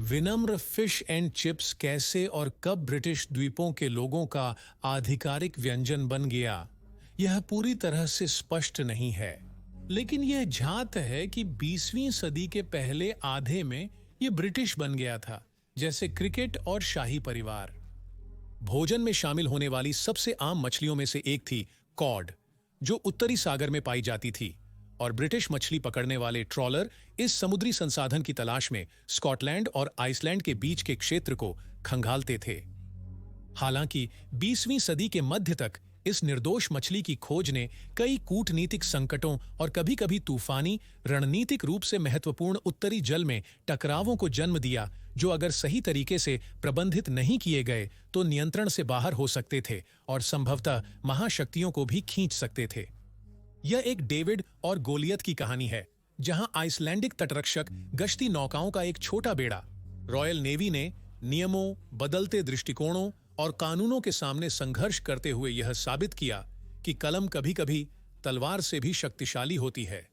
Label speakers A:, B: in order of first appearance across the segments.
A: विनम्र fish and chips कैसे और कब ब्रिटिश द्वीपों के लोगों का आधिकारिक व्यंजन बन गया, यह पूरी तरह से स्पष्ट नहीं है। लेकिन यह झात है कि 20वीं सदी के पहले आधे में यह ब्रिटिश बन गया था, जैसे क्रिकेट और शाही परिवार। भोजन में शामिल होने वाली सबसे आम मछलियों में से एक थी कॉड, जो उत्तरी सागर में पाई जाती थी, और ब्रिटिश मछली पकड़ने वाले ट्रॉलर इस समुद्री संसाधन की तलाश में स्कॉटलैंड और आइसलैंड के बीच के क्षेत्र को खंगालते थे। हालांकि 20वीं सदी के मध्य तक इस निर्दोष मछली की खोज ने कई कूटनीतिक संकटों और कभी-कभी तूफानी रणनीतिक रूप से महत्वपूर्ण उत्तरी जल में टकरावों को जन्म दिया, जो अगर सही तरीके से प्रबंधित नहीं किए गए तो नियंत्रण से बाहर हो सकते थे और संभवतः महाशक्तियों को भी खींच सकते थे। यह एक डेविड और गोलियत की कहानी है, जहां आइसलैंडिक तटरक्षक गश्ती नौकाओं का एक छोटा बेड़ा रॉयल नेवी ने नियमों, बदलते दृष्टिकोणों और कानूनों के सामने संघर्ष करते हुए यह साबित किया कि कलम कभी-कभी तलवार से भी शक्तिशाली होती है।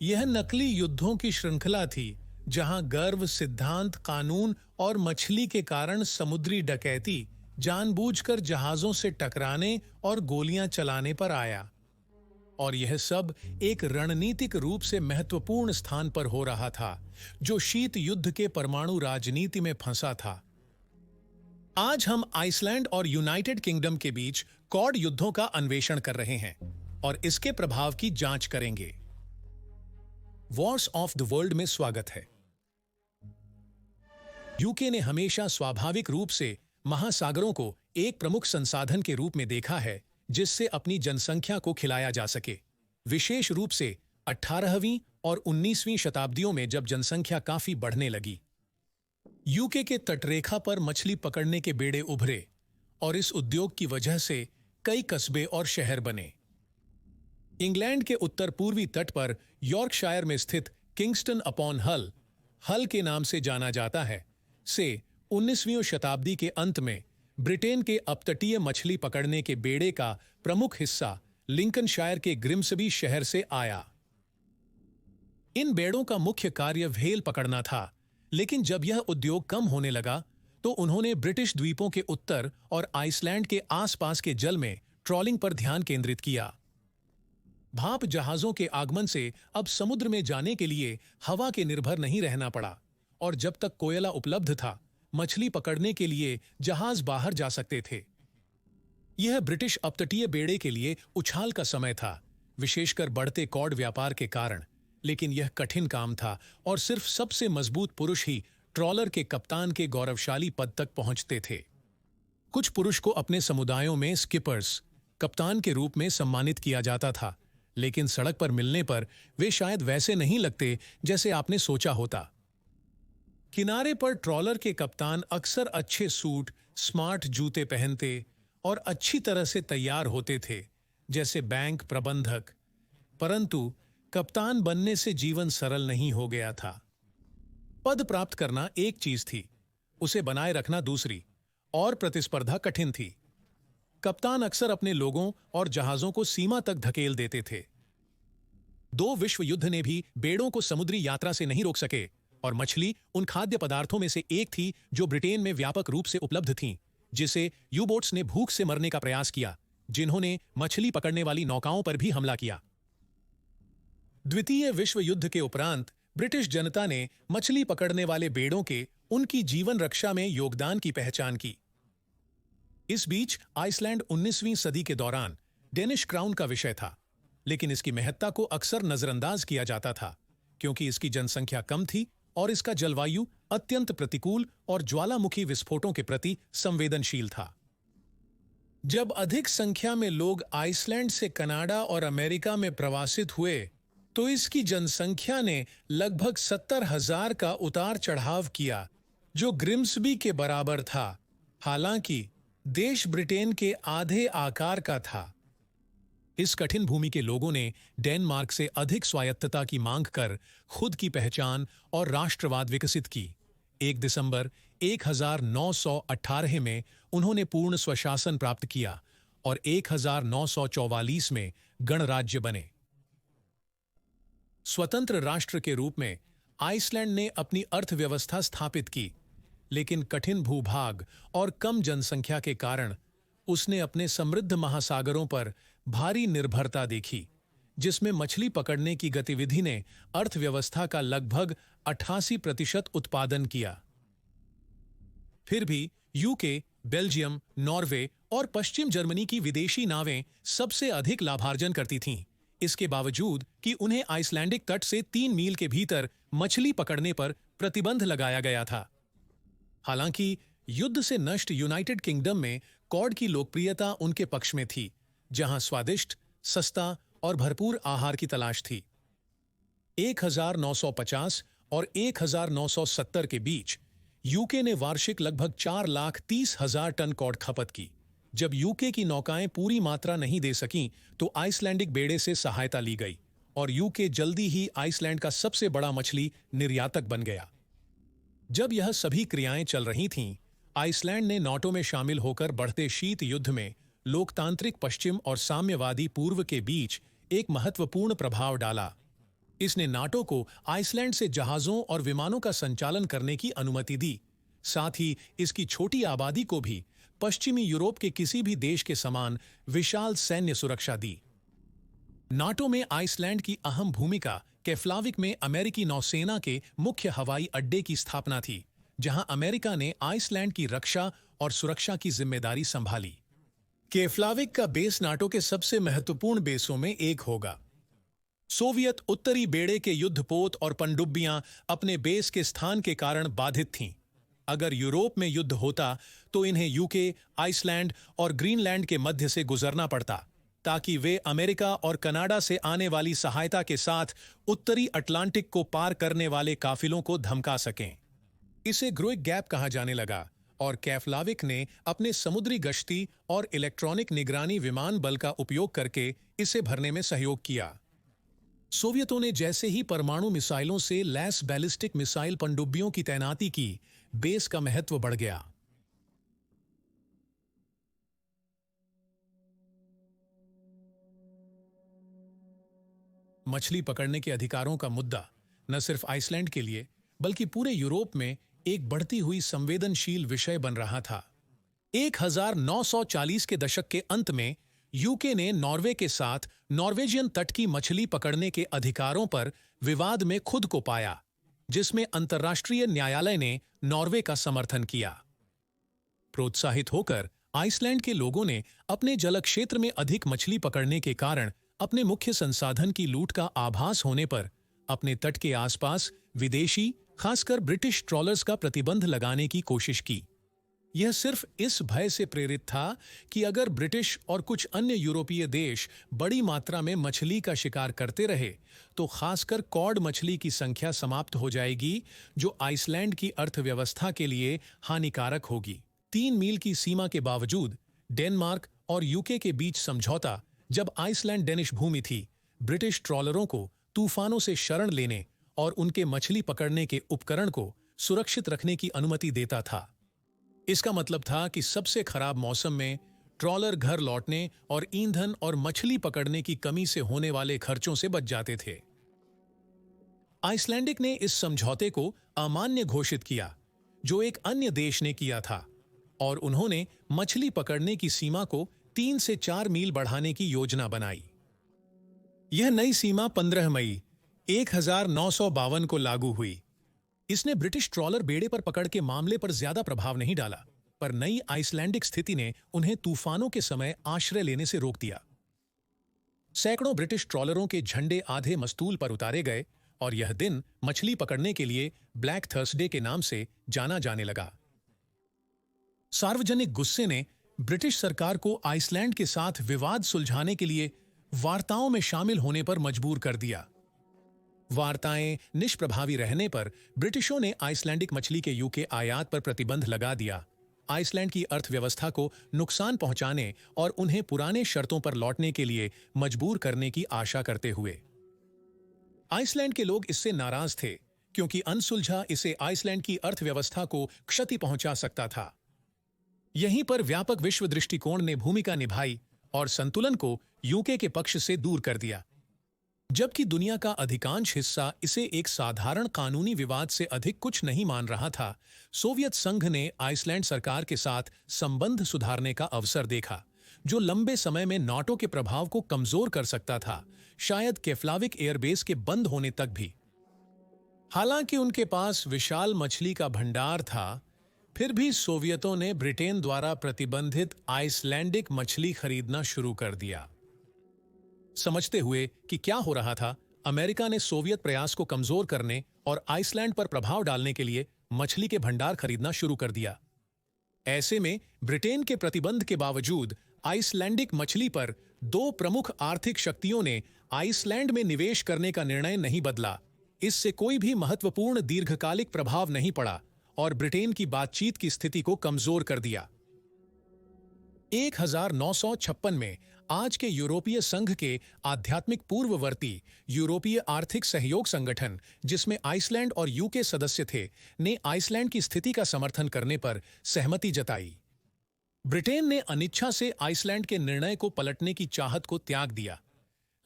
A: यह नकली युद्धों की श्रृंखला थी, जहां गर्व, सिद्धांत, कानून और मछली के कारण समुद्री डकैती जानबूझकर जहाजों से टकराने और गोलियां चलाने पर आया। और यह सब एक रणनीतिक रूप से महत्वपूर्ण स्थान पर हो रहा था, जो शीत युद्ध के परमाणु राजनीति में फंसा था। आज हम आइसलैंड और यूनाइटेड किंगडम के बीच कॉड युद्धों का अन्वेषण कर रहे हैं और इसके प्रभाव की जांच करेंगे। वॉर्स ऑफ द वर्ल्ड में स्वागत है। यूके ने हमेशा स्वाभाविक रूप से महासागरों को एक प्रमुख संसाधन के रूप में देखा है, जिससे अपनी जनसंख्या को खिलाया जा सके। विशेष रूप से 18वीं और 19वीं शताब्दियों में जब जनसंख्या काफी बढ़ने लगी। यूके के तटरेखा पर मछली पकड़ने के बेड़े उभरे और इस उद्योग की वजह से कई कस्बे और शहर बने। इंग्लैंड के उत्तर पूर्वी तट पर यॉर्कशायर में स्थित किंगस्टन अपॉन हल, हल के नाम से जाना जाता है, से 19वीं शताब्दी के अंत में ब्रिटेन के अपतटीय मछली पकड़ने के बेड़े का प्रमुख हिस्सा लिंकनशायर के ग्रिम्सबी शहर से आया। इन बेड़ों का मुख्य कार्य व्हेल पकड़ना था, लेकिन जब यह उद्योग कम होने लगा तो उन्होंने ब्रिटिश द्वीपों के उत्तर और आइसलैंड के आसपास के जल में ट्रॉलिंग पर ध्यान केंद्रित किया। भाप जहाजों के आगमन से अब समुद्र में जाने के लिए हवा के निर्भर नहीं रहना पड़ा, और जब तक कोयला उपलब्ध था, मछली पकड़ने के लिए जहाज बाहर जा सकते थे। यह ब्रिटिश अपतटीय बेड़े के लिए उछाल का समय था, विशेषकर बढ़ते कॉड व्यापार के कारण। लेकिन यह कठिन काम था और सिर्फ सबसे मजबूत पुरुष ही ट्रॉलर के कप्तान के गौरवशाली पद तक पहुंचते थे। कुछ पुरुष को अपने समुदायों में स्किपर्स, कप्तान के रूप में सम्मानित किया जाता था, लेकिन सड़क पर मिलने पर वे शायद वैसे नहीं लगते जैसे आपने सोचा होता। किनारे पर ट्रॉलर के कप्तान अक्सर अच्छे सूट, स्मार्ट जूते पहनते और अच्छी तरह से तैयार होते थे, जैसे बैंक प्रबंधक। परंतु कप्तान बनने से जीवन सरल नहीं हो गया था। पद प्राप्त करना एक चीज थी, उसे बनाए रखना दूसरी, और प्रतिस्पर्धा कठिन थी। कप्तान अक्सर अपने लोगों और जहाजों को सीमा तक धकेल देते थे। 2 विश्व युद्ध ने भी बेड़ों को समुद्री यात्रा से नहीं रोक सके, और मछली उन खाद्य पदार्थों में से एक थी जो ब्रिटेन में व्यापक रूप से उपलब्ध थीं, जिसे यू-बोट्स ने भूख से मरने का प्रयास किया, जिन्होंने मछली पकड़ने वाली नौकाओं पर भी हमला किया। द्वितीय विश्व युद्ध के उपरांत ब्रिटिश जनता ने मछली पकड़ने वाले बेड़ों के उनकी जीवन रक्षा में योगदान की पहचान की। इस बीच आइसलैंड 19वीं सदी के दौरान डेनिश क्राउन का विषय था, लेकिन इसकी महत्ता को अक्सर नजरअंदाज किया जाता था, क्योंकि इसकी जनसंख्या कम थी और इसका जलवायु अत्यंत प्रतिकूल और ज्वालामुखी विस्फोटों के प्रति संवेदनशील था। जब अधिक संख्या में लोग आइसलैंड से कनाडा और अमेरिका में प्रवासित हुए, तो इसकी जनसंख्या ने लगभग 70,000 का उतार चढ़ाव किया, जो ग्रिम्सबी के बराबर था। हालांकि देश ब्रिटेन के आधे आकार का था। इस कठिन भूमि के लोगों ने डेनमार्क से अधिक स्वायत्तता की मांग कर खुद की पहचान और राष्ट्रवाद विकसित की। 1 दिसंबर 1918 में उन्होंने पूर्ण स्वशासन प्राप्त किया और 1944 में गणराज्य बने। स्वतंत्र राष्ट्र के रूप में आइसलैंड ने अपनी अर्थव्यवस्था स्थापित की, लेकिन कठिन भूभाग और कम जनसंख्या के कारण उसने अपने समृद्ध महासागरों पर भारी निर्भरता देखी, जिसमें मछली पकड़ने की गतिविधि ने अर्थव्यवस्था का लगभग 88% उत्पादन किया। फिर भी यूके, बेल्जियम, नॉर्वे और पश्चिम जर्मनी की विदेशी नावें सबसे अधिक लाभार्जन करती थीं, इसके बावजूद कि उन्हें आइसलैंडिक तट से 3 मील के भीतर मछली पकड़ने पर प्रतिबंध लगाया गया था। हालांकि युद्ध से नष्ट यूनाइटेड किंगडम में कॉड की लोकप्रियता उनके पक्ष में थी, जहां स्वादिष्ट, सस्ता और भरपूर आहार की तलाश थी। 1950 और 1970 के बीच यूके ने वार्षिक लगभग 4,30,000 टन कॉड खपत की। जब यूके की नौकाएं पूरी मात्रा नहीं दे सकीं, तो आइसलैंडिक बेड़े से सहायता ली गई और यूके जल्दी ही आइसलैंड का सबसे बड़ा मछली निर्यातक बन गया। जब यह सभी क्रियाएं चल रही थीं, आइसलैंड ने नाटो में शामिल होकर बढ़ते शीत युद्ध में लोकतांत्रिक पश्चिम और साम्यवादी पूर्व के बीच एक महत्वपूर्ण प्रभाव डाला। इसने नाटो को आइसलैंड से जहाजों और विमानों का संचालन करने की अनुमति दी, साथ ही इसकी छोटी आबादी को भी पश्चिमी यूरोप के किसी भी देश के समान विशाल सैन्य सुरक्षा दी। नाटो में आइसलैंड की अहम भूमिका केफ्लाविक में अमेरिकी नौसेना के मुख्य हवाई अड्डे की स्थापना थी, जहां अमेरिका ने आइसलैंड की रक्षा और सुरक्षा की जिम्मेदारी संभाली। केफ्लाविक का बेस नाटो के सबसे महत्वपूर्ण बेसों में एक होगा। सोवियत उत्तरी बेड़े के युद्धपोत और पनडुब्बियां अपने बेस के स्थान के कारण बाधित थीं। अगर यूरोप में युद्ध होता तो इन्हें यूके, आइसलैंड और ग्रीनलैंड के मध्य से गुजरना पड़ता, ताकि वे अमेरिका और कनाडा से आने वाली सहायता के साथ उत्तरी अटलांटिक को पार करने वाले काफिलों को धमका सकें। इसे ग्रोइक गैप कहा जाने लगा और केफ्लाविक ने अपने समुद्री गश्ती और इलेक्ट्रॉनिक निगरानी विमान बल का उपयोग करके इसे भरने में सहयोग किया। सोवियतों ने जैसे ही परमाणु मिसाइलों से लैस बैलिस्टिक मिसाइल पनडुब्बियों की तैनाती की, बेस का महत्व बढ़ गया। मछली पकड़ने के अधिकारों का मुद्दा न सिर्फ आइसलैंड के लिए बल्कि पूरे यूरोप में एक बढ़ती हुई संवेदनशील विषय बन रहा था। 1940 के दशक के अंत में यूके ने नॉर्वे के साथ नॉर्वेजियन तट की मछली पकड़ने के अधिकारों पर विवाद में खुद को पाया, जिसमें अंतर्राष्ट्रीय न्यायालय ने नॉर्वे का समर्थन किया। प्रोत्साहित होकर आइसलैंड के लोगों ने अपने जलक्षेत्र में अधिक मछली पकड़ने के कारण अपने मुख्य संसाधन की लूट का आभास होने पर अपने तट के आसपास विदेशी, खासकर ब्रिटिश ट्रॉलर्स का प्रतिबंध लगाने की कोशिश की। यह सिर्फ इस भय से प्रेरित था कि अगर ब्रिटिश और कुछ अन्य यूरोपीय देश बड़ी मात्रा में मछली का शिकार करते रहे, तो खासकर कॉड मछली की संख्या समाप्त हो जाएगी, जो आइसलैंड की अर्थव्यवस्था के लिए हानिकारक होगी। 3 मील की सीमा के बावजूद डेनमार्क और यूके के बीच समझौता, जब आइसलैंड डेनिश भूमि थी, ब्रिटिश ट्रॉलरों को तूफानों से शरण लेने और उनके मछली पकड़ने के उपकरण को सुरक्षित रखने की अनुमति देता था। इसका मतलब था कि सबसे खराब मौसम में ट्रॉलर घर लौटने और ईंधन और मछली पकड़ने की कमी से होने वाले खर्चों से बच जाते थे। आइसलैंडिक ने इस समझौते को अमान्य घोषित किया, जो एक अन्य देश ने किया था, और उन्होंने मछली पकड़ने की सीमा को 3 से 4 मील बढ़ाने की योजना बनाई। यह नई सीमा 15 मई 1952 को लागू हुई। इसने ब्रिटिश ट्रॉलर बेड़े पर पकड़ के मामले पर ज्यादा प्रभाव नहीं डाला, पर नई आइसलैंडिक स्थिति ने उन्हें तूफानों के समय आश्रय लेने से रोक दिया। सैकड़ों ब्रिटिश ट्रॉलरों के झंडे आधे मस्तूल पर उतारे गए और यह दिन मछली पकड़ने के लिए ब्लैक थर्सडे के नाम से जाना जाने लगा। सार्वजनिक गुस्से ने ब्रिटिश सरकार को आइसलैंड के साथ विवाद सुलझाने के लिए वार्ताओं में शामिल होने पर मजबूर कर दिया। वार्ताएं निष्प्रभावी रहने पर ब्रिटिशों ने आइसलैंडिक मछली के यूके आयात पर प्रतिबंध लगा दिया, आइसलैंड की अर्थव्यवस्था को नुकसान पहुंचाने और उन्हें पुराने शर्तों पर लौटने के लिए मजबूर करने की आशा करते हुए। आइसलैंड के लोग इससे नाराज थे, क्योंकि अनसुलझा इसे आइसलैंड की अर्थव्यवस्था को क्षति पहुंचा सकता था। यहीं पर व्यापक विश्व दृष्टिकोण ने भूमिका निभाई और संतुलन को यूके के पक्ष से दूर कर दिया। जबकि दुनिया का अधिकांश हिस्सा इसे एक साधारण कानूनी विवाद से अधिक कुछ नहीं मान रहा था, सोवियत संघ ने आइसलैंड सरकार के साथ संबंध सुधारने का अवसर देखा, जो लंबे समय में नाटो के प्रभाव को कमजोर कर सकता था, शायद केफ्लाविक एयरबेस के बंद होने तक भी। हालांकि उनके पास विशाल मछली का भंडार था, फिर भी सोवियतों ने ब्रिटेन द्वारा प्रतिबंधित आइसलैंडिक मछली खरीदना शुरू कर दिया। समझते हुए कि क्या हो रहा था, अमेरिका ने सोवियत प्रयास को कमजोर करने और आइसलैंड पर प्रभाव डालने के लिए मछली के भंडार खरीदना शुरू कर दिया। ऐसे में ब्रिटेन के प्रतिबंध के बावजूद आइसलैंडिक मछली पर दो प्रमुख आर्थिक शक्तियों ने आइसलैंड में निवेश करने का निर्णय नहीं बदला। इससे कोई भी महत्वपूर्ण दीर्घकालिक प्रभाव नहीं पड़ा और ब्रिटेन की बातचीत की स्थिति को कमजोर कर दिया। 1956 में आज के यूरोपीय संघ के आध्यात्मिक पूर्ववर्ती यूरोपीय आर्थिक सहयोग संगठन, जिसमें आइसलैंड और यूके सदस्य थे, ने आइसलैंड की स्थिति का समर्थन करने पर सहमति जताई। ब्रिटेन ने अनिच्छा से आइसलैंड के निर्णय को पलटने की चाहत को त्याग दिया,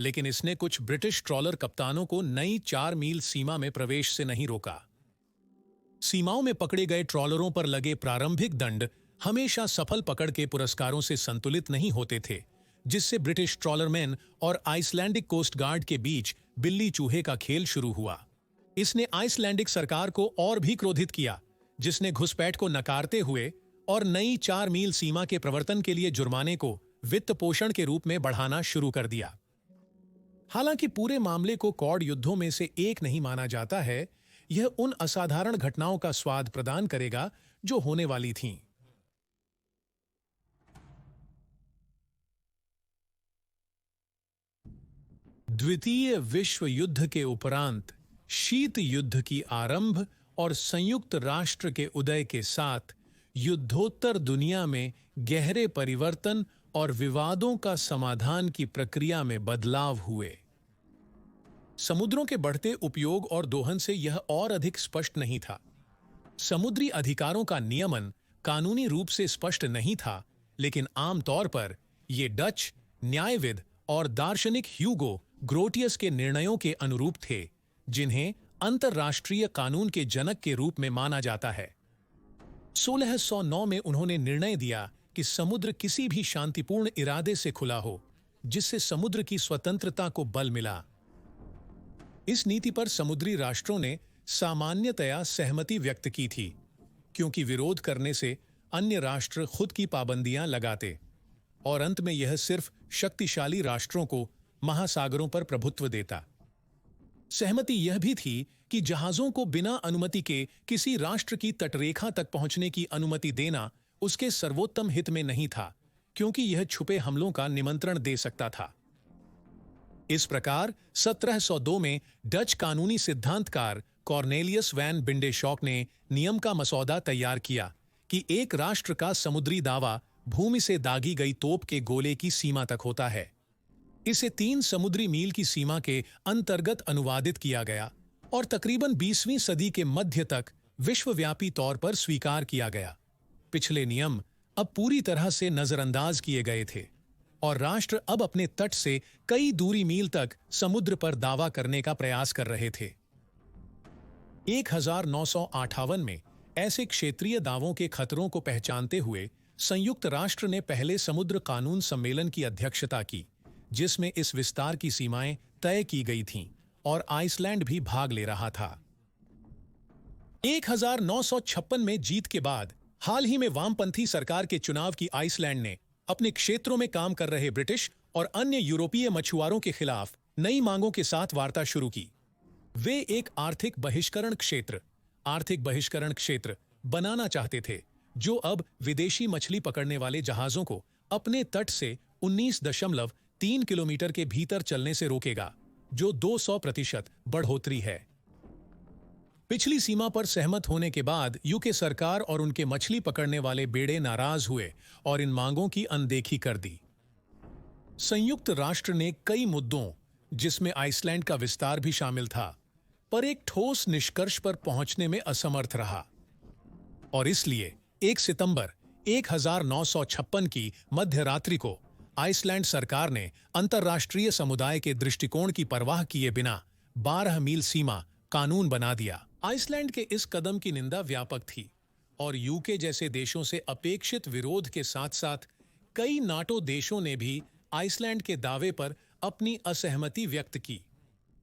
A: लेकिन इसने कुछ ब्रिटिश ट्रॉलर कप्तानों को नई 4 मील सीमा में प्रवेश से नहीं रोका। सीमाओं में पकड़े गए ट्रॉलरों पर लगे प्रारंभिक दंड हमेशा सफल पकड़ के पुरस्कारों से संतुलित नहीं होते थे, जिससे ब्रिटिश ट्रॉलरमैन और आइसलैंडिक कोस्ट गार्ड के बीच बिल्ली चूहे का खेल शुरू हुआ। इसने आइसलैंडिक सरकार को और भी क्रोधित किया, जिसने घुसपैठ को नकारते हुए और नई 4 मील सीमा के प्रवर्तन के लिए जुर्माने को वित्त पोषण के रूप में बढ़ाना शुरू कर दिया। हालांकि पूरे मामले को कॉर्ड युद्धों में से एक नहीं माना जाता है, यह उन असाधारण घटनाओं का स्वाद प्रदान करेगा जो होने वाली थीं। द्वितीय विश्व युद्ध के उपरांत शीत युद्ध की आरंभ और संयुक्त राष्ट्र के उदय के साथ युद्धोत्तर दुनिया में गहरे परिवर्तन और विवादों का समाधान की प्रक्रिया में बदलाव हुए। समुद्रों के बढ़ते उपयोग और दोहन से यह और अधिक स्पष्ट नहीं था। समुद्री अधिकारों का नियमन कानूनी रूप से स्पष्ट नहीं था, लेकिन आमतौर पर ये डच न्यायविद और दार्शनिक ह्यूगो ग्रोटियस के निर्णयों के अनुरूप थे, जिन्हें अंतर्राष्ट्रीय कानून के जनक के रूप में माना जाता है। 1609 में उन्होंने निर्णय दिया कि समुद्र किसी भी शांतिपूर्ण इरादे से खुला हो, जिससे समुद्र की स्वतंत्रता को बल मिला। इस नीति पर समुद्री राष्ट्रों ने सामान्यतया सहमति व्यक्त की थी, क्योंकि विरोध करने से अन्य राष्ट्र खुद की पाबंदियां लगाते और अंत में यह सिर्फ शक्तिशाली राष्ट्रों को महासागरों पर प्रभुत्व देता। सहमति यह भी थी कि जहाजों को बिना अनुमति के किसी राष्ट्र की तटरेखा तक पहुंचने की अनुमति देना उसके सर्वोत्तम हित में नहीं था, क्योंकि यह छुपे हमलों का निमंत्रण दे सकता था। इस प्रकार 1702 में डच कानूनी सिद्धांतकार कॉर्नेलियस वैन बिंडेशॉक ने नियम का मसौदा तैयार किया कि एक राष्ट्र का समुद्री दावा भूमि से दागी गई तोप के गोले की सीमा तक होता है। इसे 3 समुद्री मील की सीमा के अंतर्गत अनुवादित किया गया और तकरीबन 20वीं सदी के मध्य तक विश्वव्यापी तौर पर स्वीकार किया गया। पिछले नियम अब पूरी तरह से नजरअंदाज किए गए थे और राष्ट्र अब अपने तट से कई दूरी मील तक समुद्र पर दावा करने का प्रयास कर रहे थे। 1958 में ऐसे क्षेत्रीय दावों के खतरों को पहचानते हुए संयुक्त राष्ट्र ने पहले समुद्र कानून सम्मेलन की अध्यक्षता की, जिसमें इस विस्तार की सीमाएं तय की गई थीं और आइसलैंड भी भाग ले रहा था। 1956 में जीत के बाद हाल ही में वामपंथी सरकार के चुनाव की आइसलैंड ने अपने क्षेत्रों में काम कर रहे ब्रिटिश और अन्य यूरोपीय मछुआरों के खिलाफ नई मांगों के साथ वार्ता शुरू की। वे एक आर्थिक बहिष्करण क्षेत्र बनाना चाहते थे, जो अब विदेशी मछली पकड़ने वाले जहाजों को अपने तट से 19.3 किलोमीटर के भीतर चलने से रोकेगा, जो 200% बढ़ोतरी है। पिछली सीमा पर सहमत होने के बाद यूके सरकार और उनके मछली पकड़ने वाले बेड़े नाराज हुए और इन मांगों की अनदेखी कर दी। संयुक्त राष्ट्र ने कई मुद्दों, जिसमें आइसलैंड का विस्तार भी शामिल था, पर एक ठोस निष्कर्ष पर पहुंचने में असमर्थ रहा और इसलिए 1 सितंबर 1956 की मध्यरात्रि को आइसलैंड सरकार ने अंतर्राष्ट्रीय समुदाय के दृष्टिकोण की परवाह किए बिना 12 मील सीमा कानून बना दिया। आइसलैंड के इस कदम की निंदा व्यापक थी और यूके जैसे देशों से अपेक्षित विरोध के साथ साथ कई नाटो देशों ने भी आइसलैंड के दावे पर अपनी असहमति व्यक्त की।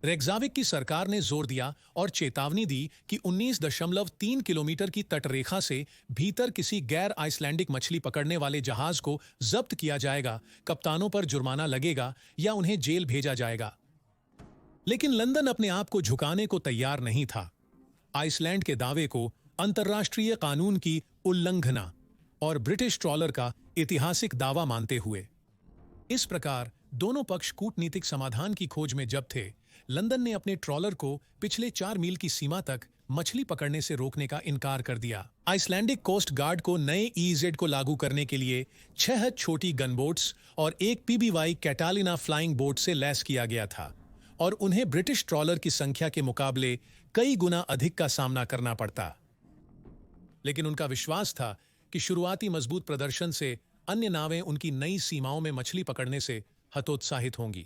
A: रेक्जाविक की सरकार ने जोर दिया और चेतावनी दी कि 19.3 किलोमीटर की तटरेखा से भीतर किसी गैर आइसलैंडिक मछली पकड़ने वाले जहाज को जब्त किया जाएगा, कप्तानों पर जुर्माना लगेगा या उन्हें जेल भेजा जाएगा। लेकिन लंदन अपने आप को झुकाने को तैयार नहीं था। आइसलैंड के दावे को अंतर्राष्ट्रीय कानून की उल्लंघना और ब्रिटिश ट्रॉलर का ऐतिहासिक दावा मानते हुए, इस प्रकार दोनों पक्ष कूटनीतिक समाधान की खोज में जब थे, लंदन ने अपने ट्रॉलर को पिछले 4 मील की सीमा तक मछली पकड़ने से रोकने का इनकार कर दिया। आइसलैंडिक कोस्ट गार्ड को नए ईजेड को लागू करने के लिए 6 छोटी गनबोट्स और एक पीबीवाई कैटालिना फ्लाइंग बोट से लैस किया गया था और उन्हें ब्रिटिश ट्रॉलर की संख्या के मुकाबले कई गुना अधिक का सामना करना पड़ता। लेकिन उनका विश्वास था कि शुरुआती मजबूत प्रदर्शन से अन्य नावें उनकी नई सीमाओं में मछली पकड़ने से हतोत्साहित होंगी।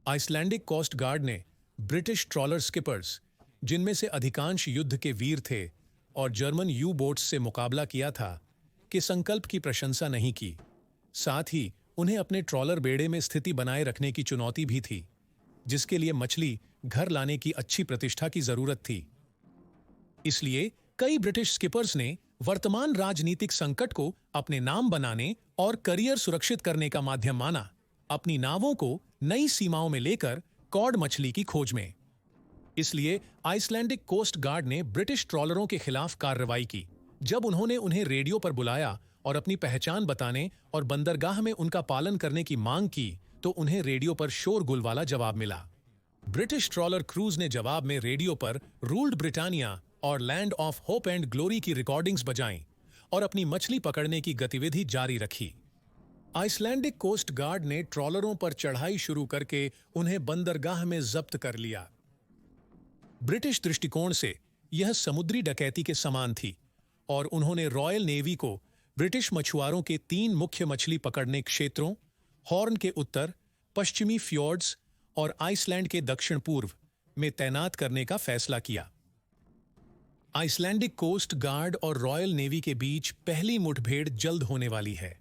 A: आइसलैंडिक कोस्ट गार्ड ने ब्रिटिश ट्रॉलर स्किपर्स, जिनमें से अधिकांश युद्ध के वीर थे और जर्मन यू बोट्स से मुकाबला किया था, के संकल्प की प्रशंसा नहीं की। साथ ही उन्हें अपने ट्रॉलर बेड़े में स्थिति बनाए रखने की चुनौती भी थी, जिसके लिए मछली घर लाने की अच्छी प्रतिष्ठा की जरूरत थी। इसलिए कई ब्रिटिश स्किपर्स ने वर्तमान राजनीतिक संकट को अपने नाम बनाने और करियर सुरक्षित करने का माध्यम माना, अपनी नावों को नई सीमाओं में लेकर कॉड मछली की खोज में। इसलिए आइसलैंडिक कोस्ट गार्ड ने ब्रिटिश ट्रॉलरों के खिलाफ कार्रवाई की। जब उन्होंने उन्हें रेडियो पर बुलाया और अपनी पहचान बताने और बंदरगाह में उनका पालन करने की मांग की, तो उन्हें रेडियो पर शोरगुल वाला जवाब मिला। ब्रिटिश ट्रॉलर क्रूज ने जवाब में रेडियो पर रूल्ड ब्रिटानिया और land of hope and glory की रिकॉर्डिंग्स बजाईं और अपनी मछली पकड़ने की गतिविधि जारी रखी। आइसलैंडिक कोस्ट गार्ड ने ट्रॉलरों पर चढ़ाई शुरू करके उन्हें बंदरगाह में जब्त कर लिया। ब्रिटिश दृष्टिकोण से यह समुद्री डकैती के समान थी और उन्होंने रॉयल नेवी को ब्रिटिश मछुआरों के 3 मुख्य मछली पकड़ने क्षेत्रों, हॉर्न के उत्तर, पश्चिमी फ्योर्ड्स और आइसलैंड के दक्षिण पूर्व में तैनात करने का फैसला किया। आइसलैंडिक कोस्ट गार्ड और रॉयल नेवी के बीच पहली मुठभेड़ जल्द होने वाली है।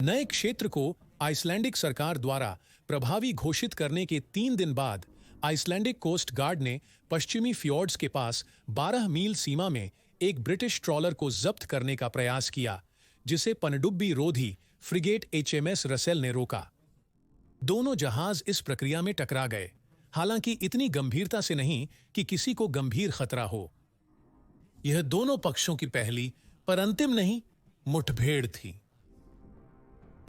A: नए क्षेत्र को आइसलैंडिक सरकार द्वारा प्रभावी घोषित करने के 3 दिन बाद आइसलैंडिक कोस्ट गार्ड ने पश्चिमी फ्योर्ड्स के पास 12 मील सीमा में एक ब्रिटिश ट्रॉलर को जब्त करने का प्रयास किया, जिसे पनडुब्बी रोधी फ्रिगेट HMS रसेल ने रोका। दोनों जहाज इस प्रक्रिया में टकरा गए, हालांकि इतनी गंभीरता से नहीं कि किसी को गंभीर खतरा हो। यह दोनों पक्षों की पहली पर अंतिम नहीं मुठभेड़ थी।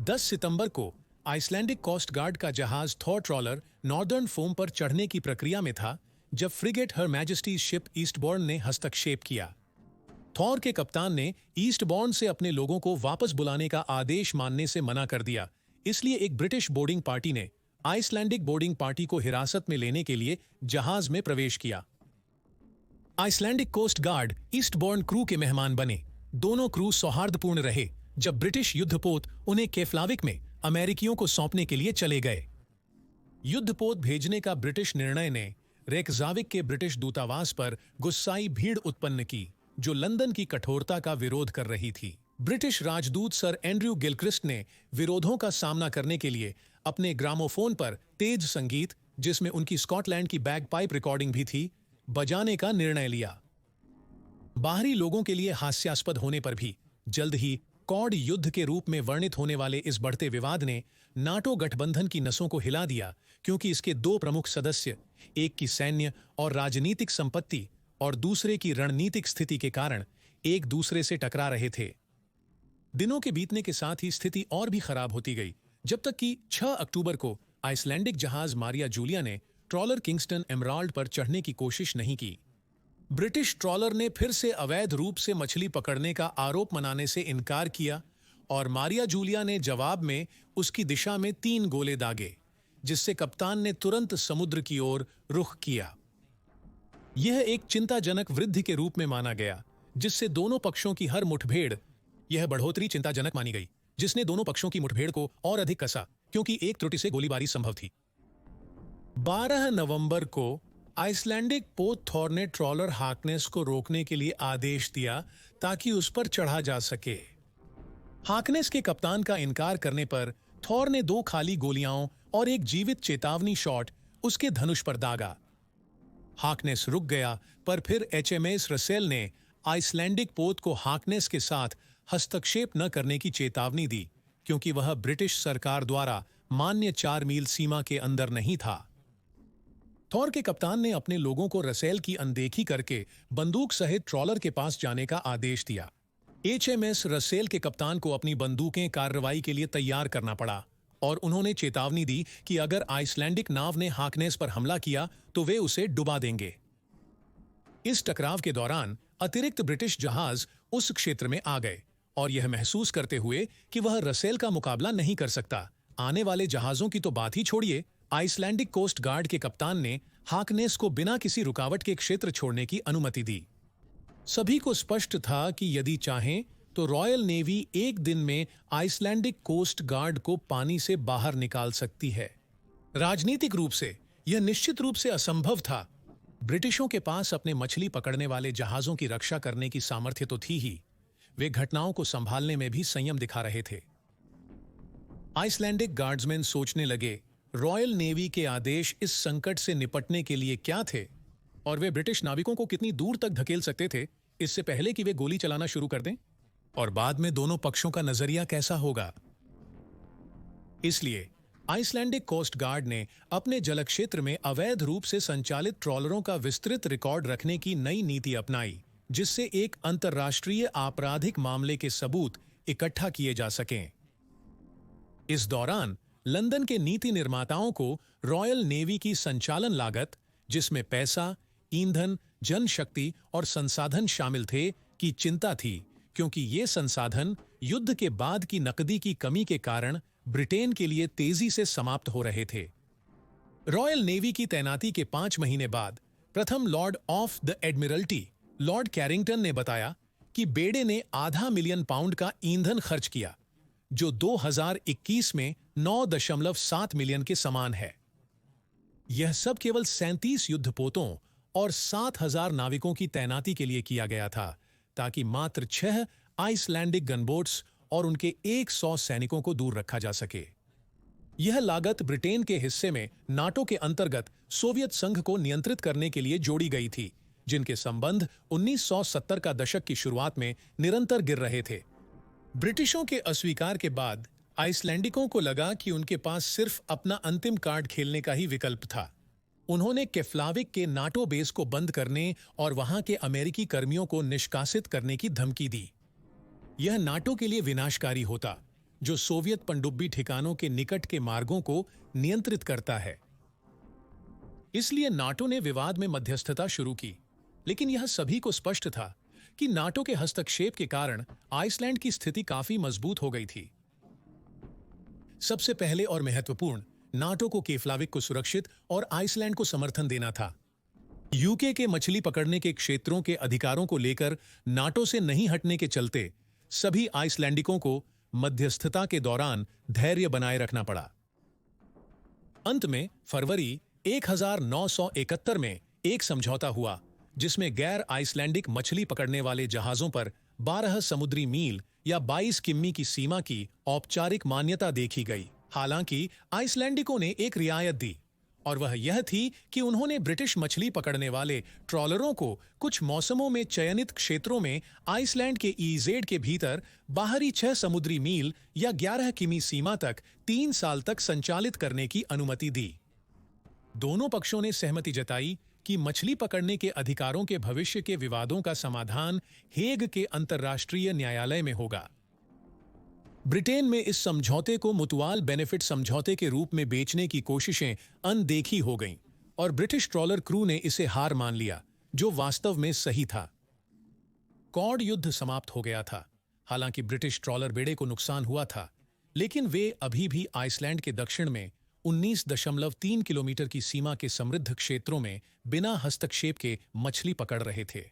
A: 10 सितंबर को आइसलैंडिक कोस्ट गार्ड का जहाज थॉर ट्रॉलर नॉर्दर्न फोम पर चढ़ने की प्रक्रिया में था जब फ्रिगेट हर मैजेस्टीज शिप ईस्टबॉर्न ने हस्तक्षेप किया। थॉर के कप्तान ने ईस्टबॉर्न से अपने लोगों को वापस बुलाने का आदेश मानने से मना कर दिया, इसलिए एक ब्रिटिश बोर्डिंग पार्टी ने आइसलैंडिक बोर्डिंग पार्टी को हिरासत में लेने के लिए जहाज में प्रवेश किया। Icelandic coast guard Eastbourne crew के मेहमान बने। दोनों क्रू सौहार्दपूर्ण रहे जब ब्रिटिश युद्धपोत उन्हें केफ्लाविक में अमेरिकियों को सौंपने के लिए चले गए। युद्धपोत भेजने का ब्रिटिश निर्णय ने रेकजाविक के ब्रिटिश दूतावास पर गुस्साई भीड़ उत्पन्न की, जो लंदन की कठोरता का विरोध कर रही थी। ब्रिटिश राजदूत सर एंड्रयू गिलक्रिस्ट ने विरोधों का सामना करने के लिए अपने ग्रामोफोन पर तेज संगीत, जिसमें उनकी स्कॉटलैंड की बैगपाइप रिकॉर्डिंग भी थी, बजाने का निर्णय लिया। बाहरी लोगों के लिए हास्यास्पद होने पर भी जल्द ही कॉड युद्ध के रूप में वर्णित होने वाले इस बढ़ते विवाद ने नाटो गठबंधन की नसों को हिला दिया, क्योंकि इसके 2 प्रमुख सदस्य, एक की सैन्य और राजनीतिक संपत्ति और दूसरे की रणनीतिक स्थिति के कारण एक दूसरे से टकरा रहे थे। दिनों के बीतने के साथ ही स्थिति और भी खराब होती गई, जब तक कि 6 अक्टूबर को आइसलैंडिक जहाज मारिया जूलिया ने ट्रॉलर किंगस्टन एमराल्ड पर चढ़ने की कोशिश नहीं की। ब्रिटिश ट्रॉलर ने फिर से अवैध रूप से मछली पकड़ने का आरोप मनाने से इनकार किया और मारिया जूलिया ने जवाब में उसकी दिशा में 3 गोले दागे, जिससे कप्तान ने तुरंत समुद्र की ओर रुख किया। यह एक चिंताजनक वृद्धि के रूप में माना गया, जिससे दोनों पक्षों की हर मुठभेड़ यह बढ़ोतरी चिंताजनक मानी गई, जिसने दोनों पक्षों की मुठभेड़ को और अधिक कसा, क्योंकि एक त्रुटि से गोलीबारी संभव थी। 12 नवंबर को आइसलैंडिक पोत थॉर ने ट्रॉलर हार्कनेस को रोकने के लिए आदेश दिया ताकि उस पर चढ़ा जा सके। हार्कनेस के कप्तान का इनकार करने पर थॉर ने 2 खाली गोलियां और एक जीवित चेतावनी शॉट उसके धनुष पर दागा। हार्कनेस रुक गया, पर फिर एचएमएस रसेल ने आइसलैंडिक पोत को हार्कनेस के साथ हस्तक्षेप न करने की चेतावनी दी, क्योंकि वह ब्रिटिश सरकार द्वारा मान्य 4 मील सीमा के अंदर नहीं था। थॉर के कप्तान ने अपने लोगों को रसेल की अनदेखी करके बंदूक सहित ट्रॉलर के पास जाने का आदेश दिया। एचएमएस रसेल के कप्तान को अपनी बंदूकें कार्रवाई के लिए तैयार करना पड़ा और उन्होंने चेतावनी दी कि अगर आइसलैंडिक नाव ने हार्कनेस पर हमला किया तो वे उसे डुबा देंगे। इस टकराव के दौरान अतिरिक्त ब्रिटिश जहाज उस क्षेत्र में आ गए और यह महसूस करते हुए कि वह रसेल का मुकाबला नहीं कर सकता, आने वाले जहाजों की तो बात ही छोड़िए, आइसलैंडिक कोस्ट गार्ड के कप्तान ने हार्कनेस को बिना किसी रुकावट के क्षेत्र छोड़ने की अनुमति दी। सभी को स्पष्ट था कि यदि चाहें तो रॉयल नेवी एक दिन में आइसलैंडिक कोस्ट गार्ड को पानी से बाहर निकाल सकती है। राजनीतिक रूप से यह निश्चित रूप से असंभव था। ब्रिटिशों के पास अपने मछली पकड़ने वाले जहाजों की रक्षा करने की सामर्थ्य तो थी ही, वे घटनाओं को संभालने में भी संयम दिखा रहे थे। आइसलैंडिक गार्ड्समैन सोचने लगे, रॉयल नेवी के आदेश इस संकट से निपटने के लिए क्या थे और वे ब्रिटिश नाविकों को कितनी दूर तक धकेल सकते थे इससे पहले कि वे गोली चलाना शुरू कर दें, और बाद में दोनों पक्षों का नजरिया कैसा होगा। इसलिए आइसलैंडिक कोस्ट गार्ड ने अपने जलक्षेत्र में अवैध रूप से संचालित ट्रॉलरों का विस्तृत रिकॉर्ड रखने की नई नीति अपनाई, जिससे एक अंतर्राष्ट्रीय आपराधिक मामले के सबूत इकट्ठा किए जा सकें। इस दौरान लंदन के नीति निर्माताओं को रॉयल नेवी की संचालन लागत, जिसमें पैसा, ईंधन, जनशक्ति और संसाधन शामिल थे, की चिंता थी, क्योंकि ये संसाधन युद्ध के बाद की नकदी की कमी के कारण ब्रिटेन के लिए तेजी से समाप्त हो रहे थे। रॉयल नेवी की तैनाती के 5 महीने बाद प्रथम Lord of the Admiralty Lord Carrington ने बताया कि बेड़े ने £500,000 का ईंधन खर्च किया, जो 2021 में 9.7 मिलियन के समान है। यह सब केवल 37 युद्धपोतों और 7,000 नाविकों की तैनाती के लिए किया गया था, ताकि मात्र 6 आइसलैंडिक गनबोट्स और उनके 100 सैनिकों को दूर रखा जा सके। यह लागत ब्रिटेन के हिस्से में नाटो के अंतर्गत सोवियत संघ को नियंत्रित करने के लिए जोड़ी गई थी, जिनके संबंध 1970 का दशक की शुरुआत में निरंतर गिर रहे थे। ब्रिटिशों के अस्वीकार के बाद आइसलैंडिकों को लगा कि उनके पास सिर्फ अपना अंतिम कार्ड खेलने का ही विकल्प था। उन्होंने केफ्लाविक के नाटो बेस को बंद करने और वहां के अमेरिकी कर्मियों को निष्कासित करने की धमकी दी। यह नाटो के लिए विनाशकारी होता, जो सोवियत पनडुब्बी ठिकानों के निकट के मार्गों को नियंत्रित करता है। इसलिए नाटो ने विवाद में मध्यस्थता शुरू की, लेकिन यह सभी को स्पष्ट था कि नाटो के हस्तक्षेप के कारण आइसलैंड की स्थिति काफी मजबूत हो गई थी। सबसे पहले और महत्वपूर्ण, नाटो को केफ्लाविक को सुरक्षित और आइसलैंड को समर्थन देना था। यूके के मछली पकड़ने के क्षेत्रों के अधिकारों को लेकर नाटो से नहीं हटने के चलते सभी आइसलैंडिकों को मध्यस्थता के दौरान धैर्य बनाए रखना पड़ा। अंत में फरवरी 1971 में एक समझौता हुआ, जिसमें गैर आइसलैंडिक मछली पकड़ने वाले जहाजों पर 12 समुद्री मील या 22 किमी की सीमा की औपचारिक मान्यता देखी गई। हालांकि आइसलैंडिकों ने एक रियायत दी, और वह यह थी कि उन्होंने ब्रिटिश मछली पकड़ने वाले ट्रॉलरों को कुछ मौसमों में चयनित क्षेत्रों में आइसलैंड के ईजेड के भीतर बाहरी 6 समुद्री मील या 11 किमी सीमा तक 3 साल तक संचालित करने की अनुमति दी। दोनों पक्षों ने सहमति जताई कि मछली पकड़ने के अधिकारों के भविष्य के विवादों का समाधान हेग के अंतर्राष्ट्रीय न्यायालय में होगा। ब्रिटेन में इस समझौते को मुतुआल बेनिफिट समझौते के रूप में बेचने की कोशिशें अनदेखी हो गईं और ब्रिटिश ट्रॉलर क्रू ने इसे हार मान लिया, जो वास्तव में सही था। कॉड युद्ध समाप्त हो गया था। हालांकि ब्रिटिश ट्रॉलर बेड़े को नुकसान हुआ था, लेकिन वे अभी भी आइसलैंड के दक्षिण में 19.3 किलोमीटर की सीमा के समृद्ध क्षेत्रों में बिना हस्तक्षेप के मछली पकड़ रहे थे।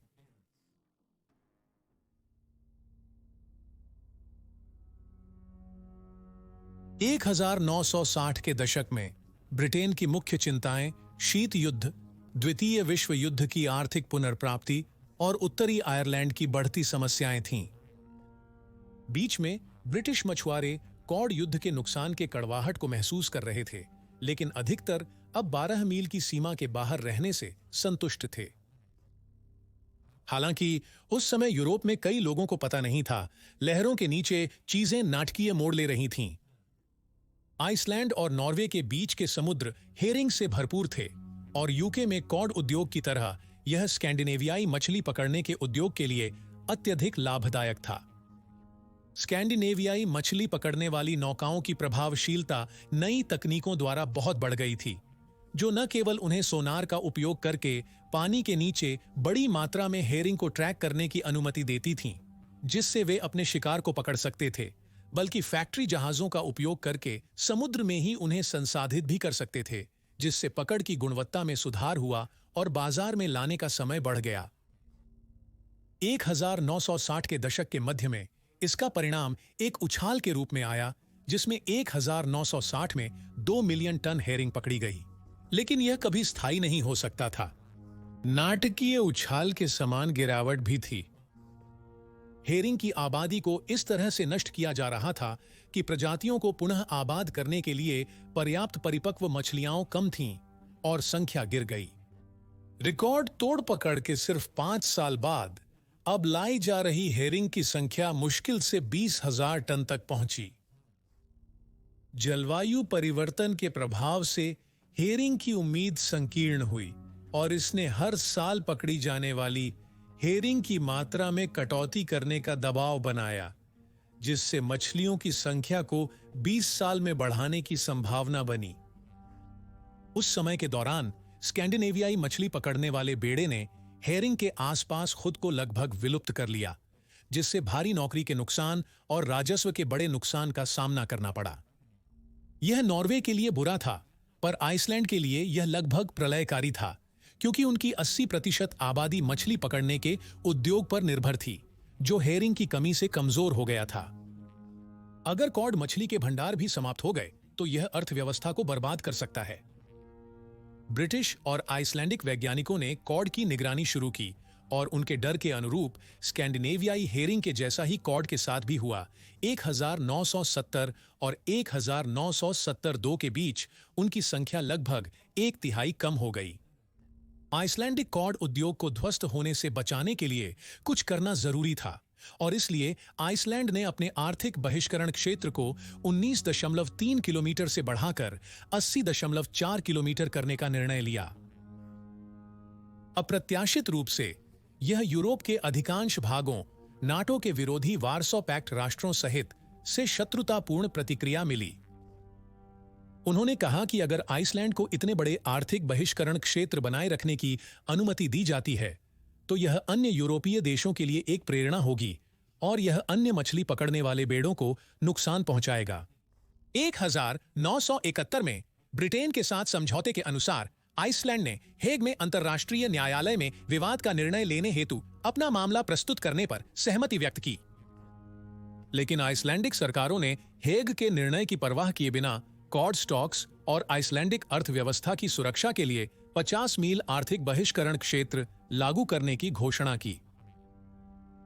A: 1960 के दशक में ब्रिटेन की मुख्य चिंताएं शीत युद्ध, द्वितीय विश्व युद्ध की आर्थिक पुनर्प्राप्ति और उत्तरी आयरलैंड की बढ़ती समस्याएं थीं। बीच में ब्रिटिश मछुआरे कॉड युद्ध के नुकसान के कड़वाहट को महसूस कर रहे थे, लेकिन अधिकतर अब 12 मील की सीमा के बाहर रहने से संतुष्ट थे। हालांकि उस समय यूरोप में कई लोगों को पता नहीं था, लहरों के नीचे चीजें नाटकीय मोड़ ले रही थीं। आइसलैंड और नॉर्वे के बीच के समुद्र हेरिंग से भरपूर थे और यूके में कॉड उद्योग की तरह यह स्कैंडिनेवियाई मछली पकड़ने के उद्योग के लिए अत्यधिक लाभदायक था। स्कैंडिनेवियाई मछली पकड़ने वाली नौकाओं की प्रभावशीलता नई तकनीकों द्वारा बहुत बढ़ गई थी, जो न केवल उन्हें सोनार का उपयोग करके पानी के नीचे बड़ी मात्रा में हेरिंग को ट्रैक करने की अनुमति देती थीं, जिससे वे अपने शिकार को पकड़ सकते थे, बल्कि फैक्ट्री जहाजों का उपयोग करके समुद्र में ही उन्हें संसाधित भी कर सकते थे, जिससे पकड़ की गुणवत्ता में सुधार हुआ और बाजार में लाने का समय बढ़ गया। 1960 के दशक के मध्य में इसका परिणाम एक उछाल के रूप में आया, जिसमें 1960 में 2 मिलियन टन हेरिंग पकड़ी गई। लेकिन यह कभी स्थायी नहीं हो सकता था। नाटकीय उछाल के समान गिरावट भी थी। हेरिंग की आबादी को इस तरह से नष्ट किया जा रहा था कि प्रजातियों को पुनः आबाद करने के लिए पर्याप्त परिपक्व मछलियां कम थीं और संख्या गिर गई। रिकॉर्ड तोड़ पकड़ के सिर्फ 5 साल बाद अब लाई जा रही हेरिंग की संख्या मुश्किल से 20,000 टन तक पहुंची। जलवायु परिवर्तन के प्रभाव से हेरिंग की उम्मीद संकीर्ण हुई और इसने हर साल पकड़ी जाने वाली हेरिंग की मात्रा में कटौती करने का दबाव बनाया, जिससे मछलियों की संख्या को 20 साल में बढ़ाने की संभावना बनी। उस समय के दौरान स्कैंडिनेवियाई मछली पकड़ने वाले बेड़े ने हेरिंग के आसपास खुद को लगभग विलुप्त कर लिया, जिससे भारी नौकरी के नुकसान और राजस्व के बड़े नुकसान का सामना करना पड़ा। यह नॉर्वे के लिए बुरा था, पर आइसलैंड के लिए यह लगभग प्रलयकारी था, क्योंकि उनकी 80% आबादी मछली पकड़ने के उद्योग पर निर्भर थी, जो हेरिंग की कमी से कमजोर हो गया था। अगर कॉड मछली के भंडार भी समाप्त हो गए, तो यह अर्थव्यवस्था को बर्बाद कर सकता है। ब्रिटिश और आइसलैंडिक वैज्ञानिकों ने कॉड की निगरानी शुरू की और उनके डर के अनुरूप स्कैंडिनेवियाई हेरिंग के जैसा ही कॉड के साथ भी हुआ। 1970 और 1972 के बीच उनकी संख्या लगभग 1/3 कम हो गई। आइसलैंडिक कॉड उद्योग को ध्वस्त होने से बचाने के लिए कुछ करना जरूरी था और इसलिए आइसलैंड ने अपने आर्थिक बहिष्करण क्षेत्र को 19.3 किलोमीटर से बढ़ाकर 80.4 किलोमीटर करने का निर्णय लिया। अप्रत्याशित रूप से यह यूरोप के अधिकांश भागों, नाटो के विरोधी वार्सो पैक्ट राष्ट्रों सहित से शत्रुतापूर्ण प्रतिक्रिया मिली। उन्होंने कहा कि अगर आइसलैंड को इतने बड़े आर्थिक बहिष्करण क्षेत्र बनाए रखने की अनुमति दी जाती है, तो यह अन्य यूरोपीय देशों के लिए एक प्रेरणा होगी और यह अन्य मछली पकड़ने वाले बेड़ों को नुकसान पहुंचाएगा। 1971 में ब्रिटेन के साथ समझौते के अनुसार आइसलैंड ने हेग में अंतर्राष्ट्रीय न्यायालय में विवाद का निर्णय लेने हेतु अपना मामला प्रस्तुत करने पर सहमति व्यक्त की। लेकिन आइसलैंडिक सरकारों ने हेग के निर्णय की परवाह किए बिना कॉड स्टॉक्स और आइसलैंडिक अर्थव्यवस्था की सुरक्षा के लिए 50 मील आर्थिक बहिष्करण क्षेत्र लागू करने की घोषणा की।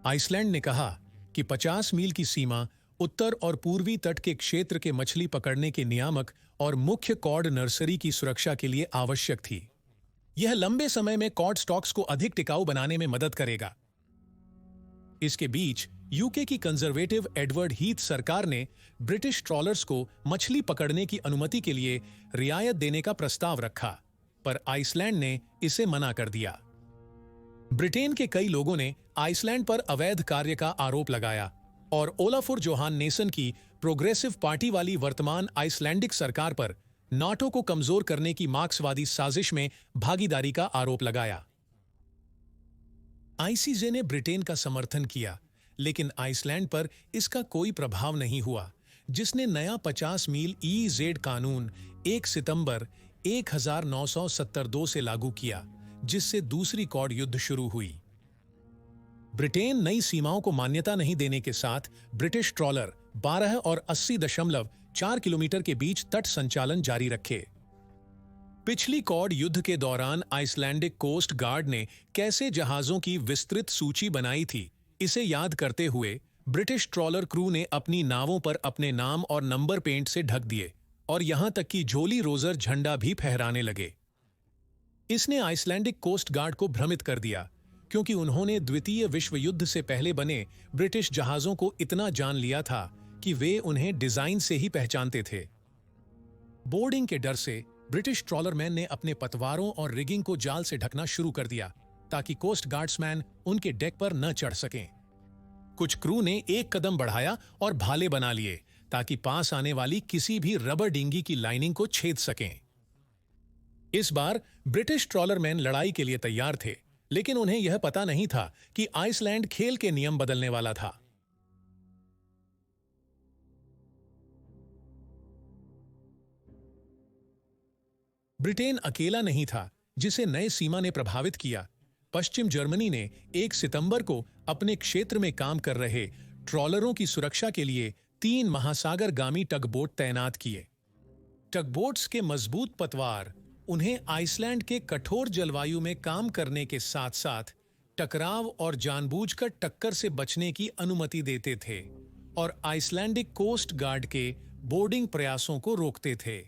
A: आइसलैंड ने कहा कि 50 मील की सीमा उत्तर और पूर्वी तट के क्षेत्र के मछली पकड़ने के नियामक और मुख्य कॉड नर्सरी की सुरक्षा के लिए आवश्यक थी। यह लंबे समय में कॉड स्टॉक्स को अधिक टिकाऊ बनाने में मदद करेगा। इसके बीच यूके की कंजर्वेटिव एडवर्ड हीथ सरकार ने ब्रिटिश ट्रॉलर्स को मछली पकड़ने की अनुमति के लिए रियायत देने का प्रस्ताव रखा, पर आइसलैंड ने इसे मना कर दिया। ब्रिटेन के कई लोगों ने आइसलैंड पर अवैध कार्य का आरोप लगाया और ओलाफुर जोहाननेसन की प्रोग्रेसिव पार्टी वाली वर्तमान आइसलैंडिक सरकार पर नाटो को कमजोर करने की मार्क्सवादी साजिश में भागीदारी का आरोप लगाया। आईसीजे ने ब्रिटेन का समर्थन किया, लेकिन आइसलैंड पर इसका कोई प्रभाव नहीं हुआ, जिसने नया 50 मील ईजेड कानून 1 सितंबर 1972 से लागू किया, जिससे दूसरी कॉड युद्ध शुरू हुई। ब्रिटेन नई सीमाओं को मान्यता नहीं देने के साथ ब्रिटिश ट्रॉलर 12 और 80.4 किलोमीटर के बीच तट संचालन जारी रखे। पिछली कॉड युद्ध के दौरान आइसलैंडिक कोस्ट गार्ड ने कैसे जहाजों की विस्तृत सूची बनाई थी, इसे याद करते हुए ब्रिटिश ट्रॉलर क्रू ने अपनी नावों पर अपने नाम और नंबर पेंट से ढक दिए और यहां तक कि जोली रोजर झंडा भी फहराने लगे। इसने आइसलैंडिक कोस्ट गार्ड को भ्रमित कर दिया, क्योंकि उन्होंने द्वितीय विश्व युद्ध से पहले बने ब्रिटिश जहाजों को इतना जान लिया था कि वे उन्हें डिजाइन से ही पहचानते थे। बोर्डिंग के डर से ब्रिटिश ट्रॉलरमैन ने अपने पतवारों और रिगिंग को जाल से ढकना शुरू कर दिया ताकि कोस्ट गार्ड्समैन उनके डेक पर न चढ़ सकें। कुछ क्रू ने एक कदम बढ़ाया और भाले बना लिए ताकि पास आने वाली किसी भी रबर डिंगी की लाइनिंग को छेद सकें। इस बार ब्रिटिश ट्रॉलरमैन लड़ाई के लिए तैयार थे, लेकिन उन्हें यह पता नहीं था कि आइसलैंड खेल के नियम बदलने वाला था। ब्रिटेन अकेला नहीं था जिसे नए सीमा ने प्रभावित किया। पश्चिम जर्मनी ने 1 सितंबर को अपने क्षेत्र में काम कर रहे ट्रॉलरों की सुरक्षा के लिए 3 महासागरगामी टगबोट तैनात किए। टगबोट्स के मजबूत पतवार उन्हें आइसलैंड के कठोर जलवायु में काम करने के साथ साथ टकराव और जानबूझकर टक्कर से बचने की अनुमति देते थे और आइसलैंडिक कोस्ट गार्ड के बोर्डिंग प्रयासों को रोकते थे।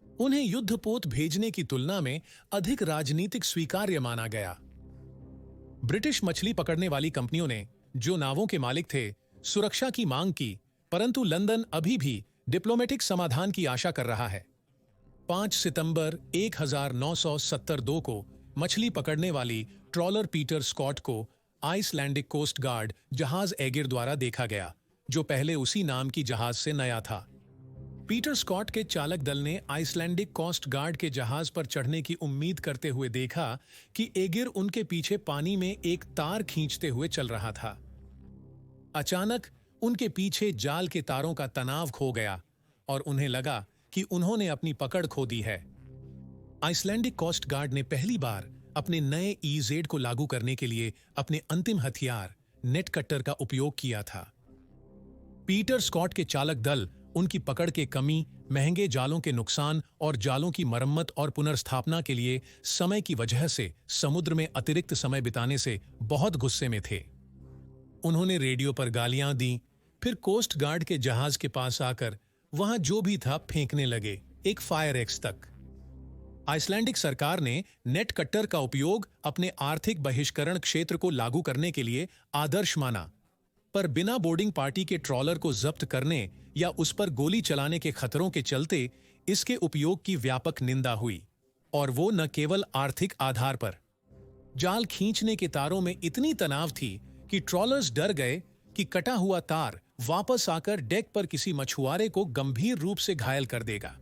A: उन्हें युद्धपोत भेजने की तुलना में अधिक राजनीतिक स्वीकार्य माना गया। ब्रिटिश मछली पकड़ने वाली कंपनियों ने, जो नावों के मालिक थे, सुरक्षा की मांग की, परंतु लंदन अभी भी डिप्लोमेटिक समाधान की आशा कर रहा है। 5 सितंबर 1972 को मछली पकड़ने वाली ट्रॉलर पीटर स्कॉट को आइसलैंडिक कोस्ट गार्ड जहाज एगिर द्वारा देखा गया, जो पहले उसी नाम की जहाज से नया था। पीटर स्कॉट के चालक दल ने आइसलैंडिक कोस्ट गार्ड के जहाज पर चढ़ने की उम्मीद करते हुए देखा कि एगिर उनके पीछे पानी में एक तार खींचते हुए चल रहा था। अचानक उनके पीछे जाल के तारों का तनाव खो गया और उन्हें लगा कि उन्होंने अपनी पकड़ खो दी है। आइसलैंडिक कोस्ट गार्ड ने पहली बार अपने नए ईजेड को लागू करने के लिए अपने अंतिम हथियार नेट कट्टर का उपयोग किया था। पीटर स्कॉट के चालक दल उनकी पकड़ के कमी, महंगे जालों के नुकसान और जालों की मरम्मत और पुनर्स्थापना के लिए समय की वजह से समुद्र में अतिरिक्त समय बिताने से बहुत गुस्से में थे। उन्होंने रेडियो पर गालियां दी, फिर कोस्ट गार्ड के जहाज के पास आकर वहां जो भी था फेंकने लगे, एक फायर एक्स तक। आइसलैंडिक सरकार ने नेट कट्टर का उपयोग अपने आर्थिक बहिष्करण क्षेत्र को लागू करने के लिए आदर्श माना, पर बिना बोर्डिंग पार्टी के ट्रॉलर को जब्त करने या उस पर गोली चलाने के खतरों के चलते इसके उपयोग की व्यापक निंदा हुई, और वो न केवल आर्थिक आधार पर। जाल खींचने के तारों में इतनी तनाव थी कि ट्रॉलर्स डर गए कि कटा हुआ तार वापस आकर डेक पर किसी मछुआरे को गंभीर रूप से घायल कर देगा।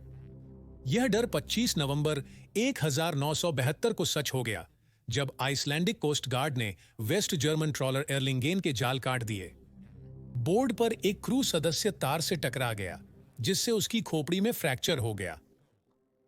A: यह डर 25 नवंबर 1972 को सच हो गया, जब आइसलैंडिक कोस्ट गार्ड ने वेस्ट जर्मन ट्रॉलर एर्लिंगेन के जाल काट दिए। बोर्ड पर एक क्रू सदस्य तार से टकरा गया, जिससे उसकी खोपड़ी में फ्रैक्चर हो गया।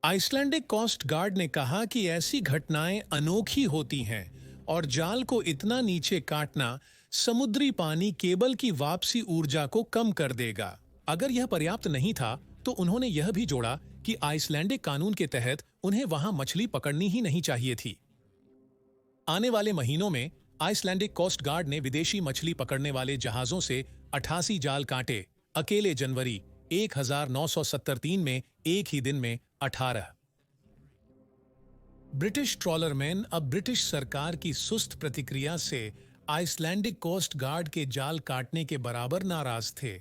A: आइसलैंडिक कोस्ट गार्ड ने कहा कि ऐसी घटनाएं अनोखी होती हैं और जाल को इतना नीचे काटना समुद्री पानी केबल की वापसी ऊर्जा को कम कर देगा। अगर यह पर्याप्त नहीं था तो उन्होंने यह भी जोड़ा कि आइसलैंडिक कानून के तहत उन्हें वहां मछली पकड़नी ही नहीं चाहिए थी। आने वाले महीनों में आइसलैंडिक कोस्ट गार्ड ने विदेशी मछली पकड़ने वाले जहाजों से 88 जाल काटे, अकेले जनवरी 1973 में एक ही दिन में 18। ब्रिटिश ट्रॉलरमैन अब ब्रिटिश सरकार की सुस्त प्रतिक्रिया से आइसलैंडिक कोस्ट गार्ड के जाल काटने के बराबर नाराज थे।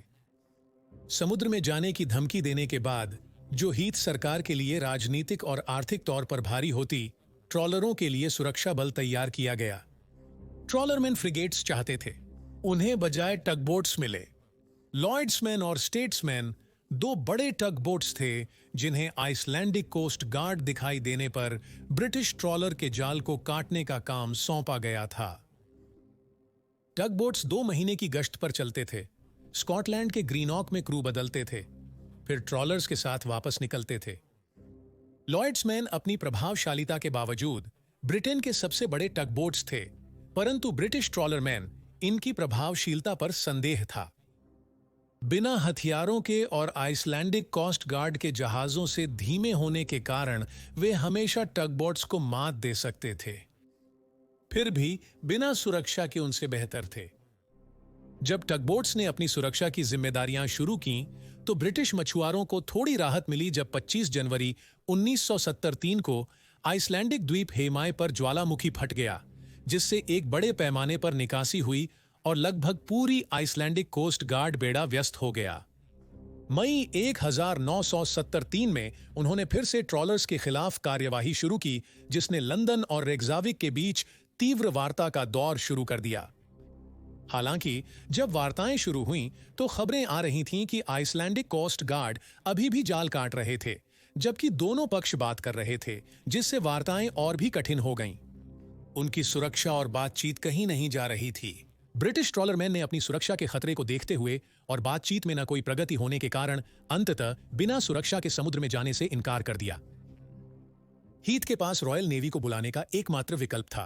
A: समुद्र में जाने की धमकी देने के बाद, जो हीथ सरकार के लिए राजनीतिक और आर्थिक तौर पर भारी होती, ट्रॉलरों के लिए सुरक्षा बल तैयार किया गया। ट्रॉलरमैन फ्रिगेट्स चाहते थे, उन्हें बजाय टगबोट्स मिले। लॉयड्समैन और स्टेट्समैन 2 बड़े टगबोट्स थे जिन्हें आइसलैंडिक कोस्ट गार्ड दिखाई देने पर ब्रिटिश ट्रॉलर के जाल को काटने का काम सौंपा गया था। टगबोट्स 2 महीने की गश्त पर चलते थे, स्कॉटलैंड के ग्रीनॉक में क्रू बदलते थे, फिर ट्रॉलर्स के साथ वापस निकलते थे। लॉयड्समैन अपनी प्रभावशालिता के बावजूद ब्रिटेन के सबसे बड़े टगबोट्स थे, परंतु ब्रिटिश ट्रॉलरमैन इनकी प्रभावशीलता पर संदेह था। बिना हथियारों के और आइसलैंडिक कोस्ट गार्ड के जहाजों से धीमे होने के कारण वे हमेशा टगबोट्स को मात दे सकते थे। फिर भी बिना सुरक्षा के उनसे बेहतर थे। जब टगबोट्स ने अपनी सुरक्षा की जिम्मेदारियां शुरू की, तो ब्रिटिश मछुआरों को थोड़ी राहत मिली जब 25 जनवरी 1973 को आइसलैंडिक द्वीप हेमाय पर ज्वालामुखी फट गया, जिससे एक बड़े पैमाने पर निकासी हुई और लगभग पूरी आइसलैंडिक कोस्ट गार्ड बेड़ा व्यस्त हो गया। मई 1973 में उन्होंने फिर से ट्रॉलर्स के खिलाफ कार्यवाही शुरू की, जिसने लंदन और रेकजाविक के बीच तीव्र वार्ता का दौर शुरू कर दिया। हालांकि जब वार्ताएं शुरू हुईं, तो खबरें आ रही थीं कि आइसलैंडिक कोस्ट गार्ड अभी भी जाल काट रहे थे, जबकि दोनों पक्ष बात कर रहे थे, जिससे वार्ताएं और भी कठिन हो गईं। उनकी सुरक्षा और बातचीत कहीं नहीं जा रही थी। ब्रिटिश ट्रॉलरमैन ने अपनी सुरक्षा के खतरे को देखते हुए और बातचीत में न कोई प्रगति होने के कारण अंततः बिना सुरक्षा के समुद्र में जाने से इनकार कर दिया। हीथ के पास रॉयल नेवी को बुलाने का एकमात्र विकल्प था।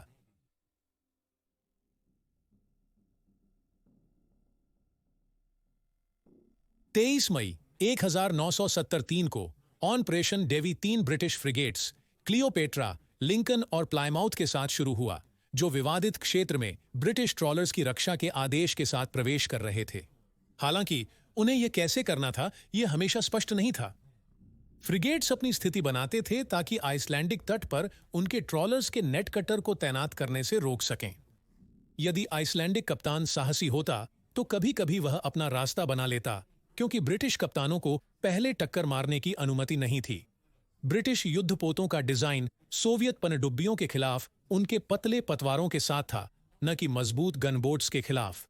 A: 23 मई 1973 को operation Dewey 3 British frigates Cleopatra, Lincoln और प्लायमाउथ के साथ शुरू हुआ, जो विवादित क्षेत्र में ब्रिटिश ट्रॉलर्स की रक्षा के आदेश के साथ प्रवेश कर रहे थे। हालांकि उन्हें यह कैसे करना था, यह हमेशा स्पष्ट नहीं था। फ्रिगेट्स अपनी स्थिति बनाते थे ताकि आइसलैंडिक तट पर उनके ट्रॉलर्स के नेट कटर को तैनात करने से रोक सकें। यदि आइसलैंडिक कप्तान साहसी होता, तो कभी कभी वह अपना रास्ता बना लेता, क्योंकि ब्रिटिश कप्तानों को पहले टक्कर मारने की अनुमति नहीं थी। ब्रिटिश युद्धपोतों का डिजाइन सोवियत पनडुब्बियों के खिलाफ उनके पतले पतवारों के साथ था, न कि मजबूत गनबोट्स के खिलाफ।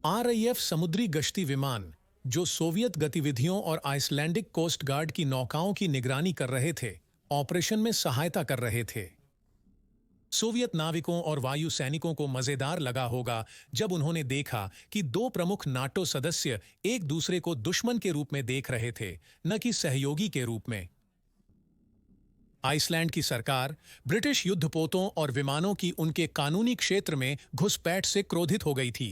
A: RAF समुद्री गश्ती विमान, जो सोवियत गतिविधियों और आइसलैंडिक कोस्ट गार्ड की नौकाओं की निगरानी कर रहे थे, ऑपरेशन में सहायता कर रहे थे। सोवियत नाविकों और वायु सैनिकों को मजेदार लगा होगा जब उन्होंने देखा कि दो प्रमुख नाटो सदस्य एक दूसरे को दुश्मन के रूप में देख रहे थे, न कि सहयोगी के रूप में। आइसलैंड की सरकार ब्रिटिश युद्धपोतों और विमानों की उनके कानूनी क्षेत्र में घुसपैठ से क्रोधित हो गई थी।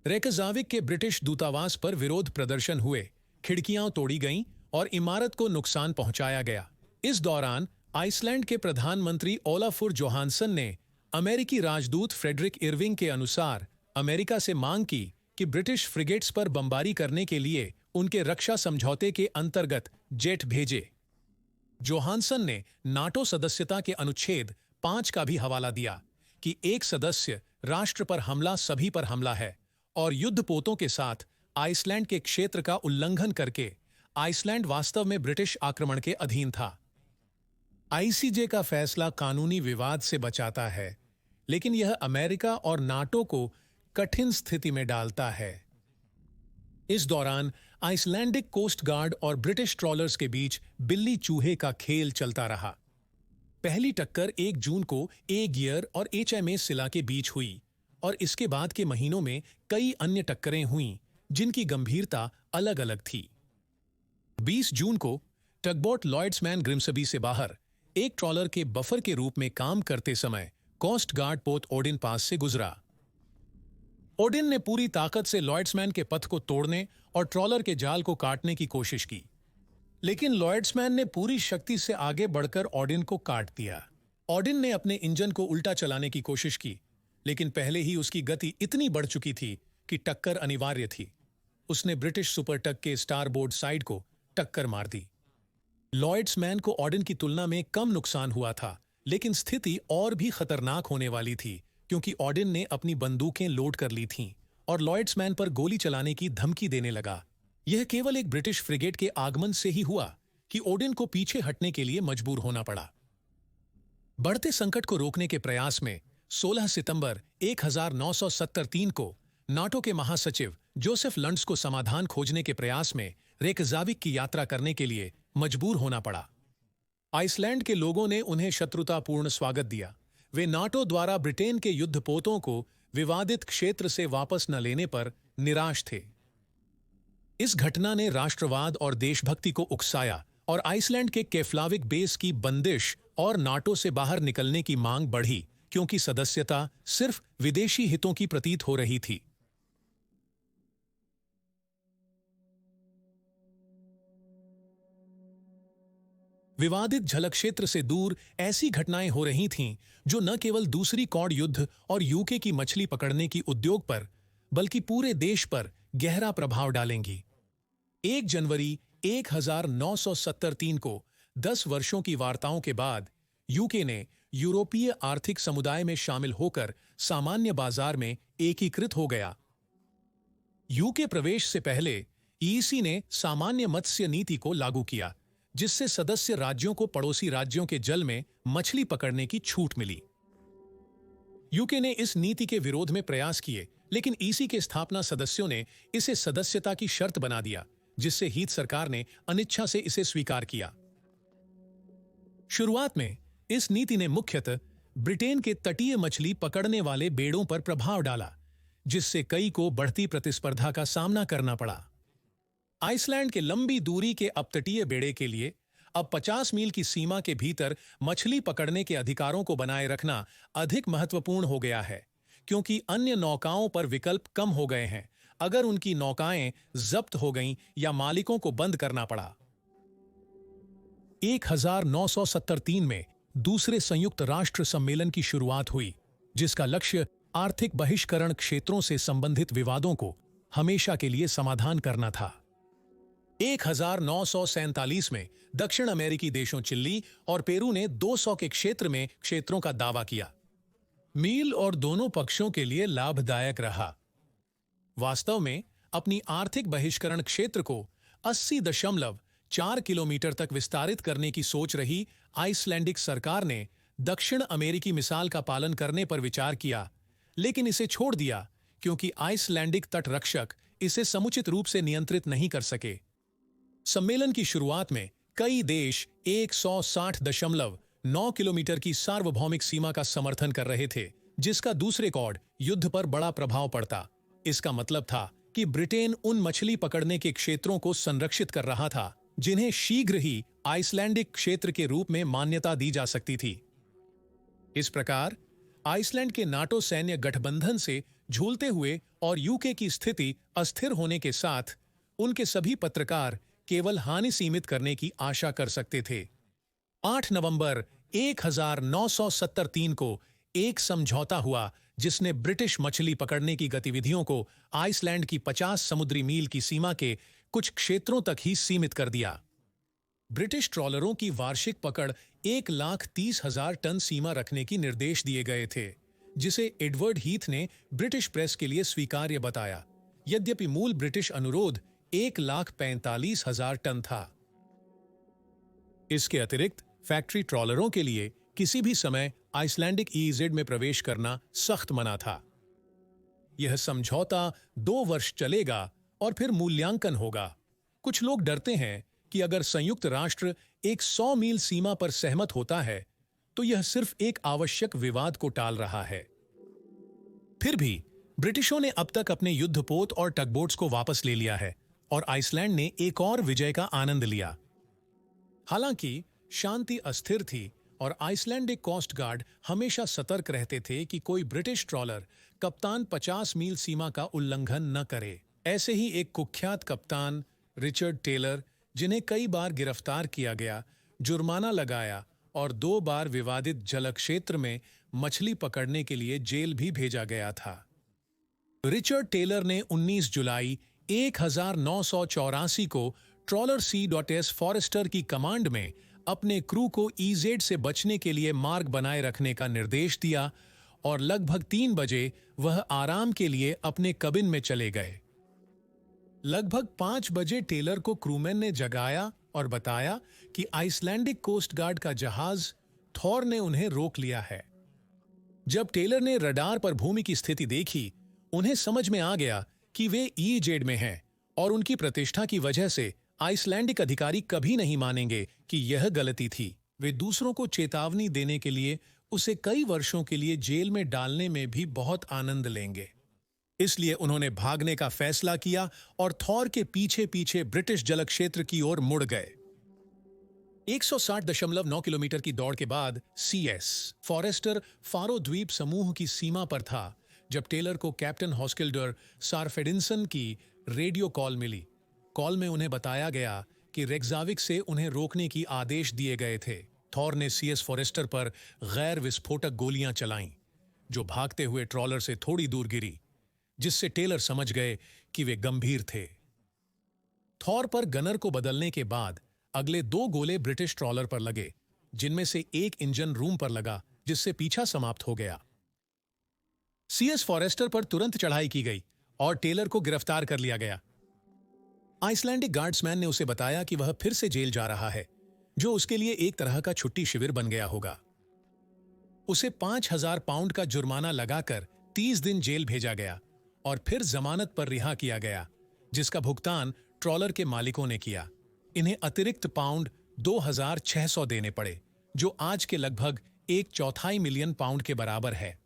A: रेकजाविक के ब्रिटिश दूतावास पर विरोध प्रदर्शन हुए, खिड़कियां तोड़ी गईं और इमारत को नुकसान पहुंचाया गया। इस दौरान आइसलैंड के प्रधानमंत्री ओलाफुर जोहानसन ने अमेरिकी राजदूत फ्रेडरिक इरविंग के अनुसार अमेरिका से मांग की कि ब्रिटिश फ्रिगेट्स पर बमबारी करने के लिए उनके रक्षा समझौते के अंतर्गत जेट भेजे। जोहानसन ने नाटो सदस्यता के अनुच्छेद 5 का भी हवाला दिया कि एक सदस्य राष्ट्र पर हमला सभी पर हमला है, और युद्धपोतों के साथ आइसलैंड के क्षेत्र का उल्लंघन करके आइसलैंड वास्तव में ब्रिटिश आक्रमण के अधीन था। ICJ का फैसला कानूनी विवाद से बचाता है, लेकिन यह अमेरिका और नाटो को कठिन स्थिति में डालता है। इस दौरान आइसलैंडिक कोस्ट गार्ड और ब्रिटिश ट्रॉलर्स के बीच बिल्ली चूहे का खेल चलता रहा। पहली टक्कर 1 जून को ए गियर और HMS सिला के बीच हुई, और इसके बाद के महीनों में कई अन्य टक्करें हुईं, जिनकी गंभीरता अलग अलग थी। 20 जून को टगबोट लॉयड्समैन ग्रिम्सबी से बाहर एक ट्रॉलर के बफर के रूप में काम करते समय कोस्ट गार्ड पोत ओडिन पास से गुजरा। ओडिन ने पूरी ताकत से लॉयड्समैन के पथ को तोड़ने और ट्रॉलर के जाल को काटने की कोशिश की, लेकिन लॉयड्समैन ने पूरी शक्ति से आगे बढ़कर ओडिन को काट दिया। ओडिन ने अपने इंजन को उल्टा चलाने की कोशिश की, लेकिन पहले ही उसकी गति इतनी बढ़ चुकी थी कि टक्कर अनिवार्य थी। उसने ब्रिटिश सुपरटग के स्टारबोर्ड साइड को टक्कर मार दी। लॉयड्समैन को ओडिन की तुलना में कम नुकसान हुआ था, लेकिन स्थिति और भी खतरनाक होने वाली थी, क्योंकि ओडिन ने अपनी बंदूकें लोड कर ली थीं और लॉयड्समैन पर गोली चलाने की धमकी देने लगा। यह केवल एक ब्रिटिश फ्रिगेट के आगमन से ही हुआ कि ओडिन को पीछे हटने के लिए मजबूर होना पड़ा। बढ़ते संकट को रोकने के प्रयास में 16 सितंबर 1973 को नाटो के महासचिव जोसेफ लंड्स को समाधान खोजने के प्रयास में रेकजाविक की यात्रा करने के लिए मजबूर होना पड़ा। आइसलैंड के लोगों ने उन्हें शत्रुतापूर्ण स्वागत दिया। वे नाटो द्वारा ब्रिटेन के युद्धपोतों को विवादित क्षेत्र से वापस न लेने पर निराश थे। इस घटना ने राष्ट्रवाद और देशभक्ति को उकसाया और आइसलैंड के केफ्लाविक बेस की बंदिश और नाटो से बाहर निकलने की मांग बढ़ी, क्योंकि सदस्यता सिर्फ विदेशी हितों की प्रतीत हो रही थी। विवादित जल क्षेत्र से दूर ऐसी घटनाएं हो रही थीं जो न केवल दूसरी कॉड युद्ध और यूके की मछली पकड़ने की उद्योग पर बल्कि पूरे देश पर गहरा प्रभाव डालेंगी। 1 जनवरी 1973 को 10 वर्षों की वार्ताओं के बाद यूके ने यूरोपीय आर्थिक समुदाय में शामिल होकर सामान्य बाजार में एकीकृत हो गया। यूके प्रवेश से पहले ईसी ने सामान्य मत्स्य नीति को लागू किया, जिससे सदस्य राज्यों को पड़ोसी राज्यों के जल में मछली पकड़ने की छूट मिली। यूके ने इस नीति के विरोध में प्रयास किए, लेकिन ईसी के स्थापना सदस्यों ने इसे सदस्यता की शर्त बना दिया, जिससे हीथ सरकार ने अनिच्छा से इसे स्वीकार किया। शुरुआत में इस नीति ने मुख्यतः ब्रिटेन के तटीय मछली पकड़ने वाले बेड़ों पर प्रभाव डाला, जिससे कई को बढ़ती प्रतिस्पर्धा का सामना करना पड़ा। आइसलैंड के लंबी दूरी के अपतटीय बेड़े के लिए अब 50 मील की सीमा के भीतर मछली पकड़ने के अधिकारों को बनाए रखना अधिक महत्वपूर्ण हो गया है, क्योंकि अन्य नौकाओं पर विकल्प कम हो गए हैं अगर उनकी नौकाएं जब्त हो गईं या मालिकों को बंद करना पड़ा। 1973 में दूसरे संयुक्त राष्ट्र सम्मेलन की शुरुआत हुई, जिसका लक्ष्य आर्थिक बहिष्करण क्षेत्रों से संबंधित विवादों को हमेशा के लिए समाधान करना था। 1947 में दक्षिण अमेरिकी देशों चिली और पेरू ने 200 के क्षेत्र में क्षेत्रों का दावा किया। मील और दोनों पक्षों के लिए लाभदायक रहा। वास्तव में अपनी आर्थिक बहिष्करण क्षेत्र को 80.4 किलोमीटर तक विस्तारित करने की सोच रही आइसलैंडिक सरकार ने दक्षिण अमेरिकी मिसाल का पालन करने पर विचार किया, लेकिन इसे छोड़ दिया क्योंकि आइसलैंडिक तटरक्षक इसे समुचित रूप से नियंत्रित नहीं कर सके। सम्मेलन की शुरुआत में कई देश 160.9 किलोमीटर की सार्वभौमिक सीमा का समर्थन कर रहे थे, जिसका दूसरे कॉड युद्ध पर बड़ा प्रभाव पड़ता। इसका मतलब था कि ब्रिटेन उन मछली पकड़ने के क्षेत्रों को संरक्षित कर रहा था जिन्हें शीघ्र ही आइसलैंडिक क्षेत्र के रूप में मान्यता दी जा सकती थी। इस प्रकार आइसलैंड के नाटो सैन्य गठबंधन से झूलते हुए और यूके की स्थिति अस्थिर होने के साथ उनके सभी पत्रकार केवल हानि सीमित करने की आशा कर सकते थे। 8 नवंबर 1973 को एक समझौता हुआ जिसने ब्रिटिश मछली पकड़ने की गतिविधियों को आइसलैंड की 50 समुद्री मील की सीमा के कुछ क्षेत्रों तक ही सीमित कर दिया। ब्रिटिश ट्रॉलरों की वार्षिक पकड़ 1,30,000 टन सीमा रखने की निर्देश दिए गए थे, जिसे एडवर्ड हीथ ने ब्रिटिश प्रेस के लिए स्वीकार्य बताया, यद्यपि मूल ब्रिटिश अनुरोध 1,45,000 टन था। इसके अतिरिक्त फैक्ट्री ट्रॉलरों के लिए किसी भी समय आइसलैंडिक ईईजेड में प्रवेश करना सख्त मना था। यह समझौता 2 वर्ष चलेगा और फिर मूल्यांकन होगा। कुछ लोग डरते हैं कि अगर संयुक्त राष्ट्र एक 100 मील सीमा पर सहमत होता है तो यह सिर्फ एक आवश्यक विवाद को टाल रहा है। फिर भी ब्रिटिशों ने अब तक अपने युद्धपोत और टगबोट्स को वापस ले लिया है और आइसलैंड ने एक और विजय का आनंद लिया। हालांकि शांति अस्थिर थी और आइसलैंडिक कोस्ट गार्ड हमेशा सतर्क रहते थे कि कोई ब्रिटिश ट्रॉलर कप्तान 50 मील सीमा का उल्लंघन न करे। ऐसे ही एक कुख्यात कप्तान रिचर्ड टेलर, जिन्हें कई बार गिरफ्तार किया गया, जुर्माना लगाया और 2 बार विवादित जल क्षेत्र में मछली पकड़ने के लिए जेल भी भेजा गया था। रिचर्ड टेलर ने 19 जुलाई 1984 को ट्रॉलर C.S फॉरेस्टर की कमांड में अपने क्रू को ईजेड से बचने के लिए मार्ग बनाए रखने का निर्देश दिया और लगभग 3 बजे वह आराम के लिए अपने कबिन में चले गए। लगभग 5 बजे टेलर को क्रूमैन ने जगाया और बताया कि आइसलैंडिक कोस्ट गार्ड का जहाज थॉर ने उन्हें रोक लिया है। जब टेलर ने रडार पर भूमि की स्थिति देखी, उन्हें समझ में आ गया कि वे ईजेड में हैं और उनकी प्रतिष्ठा की वजह से आइसलैंडिक अधिकारी कभी नहीं मानेंगे कि यह गलती थी। वे दूसरों को चेतावनी देने के लिए उसे कई वर्षों के लिए जेल में डालने में भी बहुत आनंद लेंगे। इसलिए उन्होंने भागने का फैसला किया और थॉर के पीछे पीछे ब्रिटिश जल क्षेत्र की ओर मुड़ गए। 160.9 किलोमीटर की दौड़ के बाद CS फॉरेस्टर फारो द्वीप समूह की सीमा पर था जब टेलर को कैप्टन हॉस्किल्डर सारफेडिंसन की रेडियो कॉल मिली। कॉल में उन्हें बताया गया कि रेक्जाविक से उन्हें रोकने की आदेश दिए गए थे। थॉर ने सीएस फॉरेस्टर पर गैर विस्फोटक गोलियां चलाईं, जो भागते हुए ट्रॉलर से थोड़ी दूर गिरी, जिससे टेलर समझ गए कि वे गंभीर थे। थॉर पर गनर को बदलने के बाद अगले 2 गोले ब्रिटिश ट्रॉलर पर लगे, जिनमें से एक इंजन रूम पर लगा, जिससे पीछा समाप्त हो गया। सीएस फॉरेस्टर पर तुरंत चढ़ाई की गई और टेलर को गिरफ्तार कर लिया गया। आइसलैंडिक गार्ड्समैन ने उसे बताया कि वह फिर से जेल जा रहा है, जो उसके लिए एक तरह का छुट्टी शिविर बन गया होगा। उसे 5,000 पाउंड का जुर्माना लगाकर 30 दिन जेल भेजा गया और फिर जमानत पर रिहा किया गया, जिसका भुगतान ट्रॉलर के मालिकों ने किया। इन्हें अतिरिक्त पाउंड 2,600 देने पड़े, जो आज के लगभग 1/4 मिलियन पाउंड के बराबर है।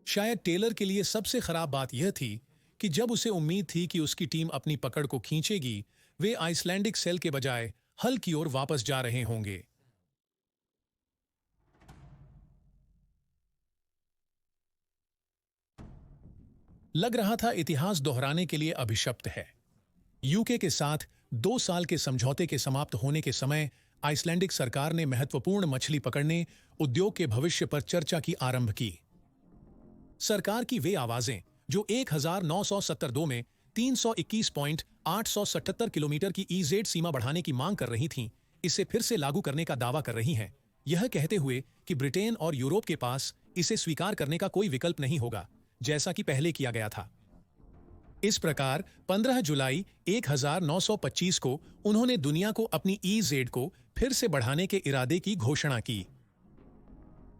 A: शायद टेलर के लिए सबसे खराब बात यह थी कि जब उसे उम्मीद थी कि उसकी टीम अपनी पकड़ को खींचेगी, वे आइसलैंडिक सेल के बजाय हल की ओर वापस जा रहे होंगे। लग रहा था इतिहास दोहराने के लिए अभिशप्त है। यूके के साथ 2 साल के समझौते के समाप्त होने के समय आइसलैंडिक सरकार ने महत्वपूर्ण मछली पकड़ने उद्योग के भविष्य पर चर्चा की आरंभ की। सरकार की वे आवाजें जो 1972 में 321.877 किलोमीटर की ईजेड सीमा बढ़ाने की मांग कर रही थीं, इसे फिर से लागू करने का दावा कर रही हैं, यह कहते हुए कि ब्रिटेन और यूरोप के पास इसे स्वीकार करने का कोई विकल्प नहीं होगा, जैसा कि पहले किया गया था। इस प्रकार 15 जुलाई 1925 को उन्होंने दुनिया को अपनी ईजेड को फिर से बढ़ाने के इरादे की घोषणा की।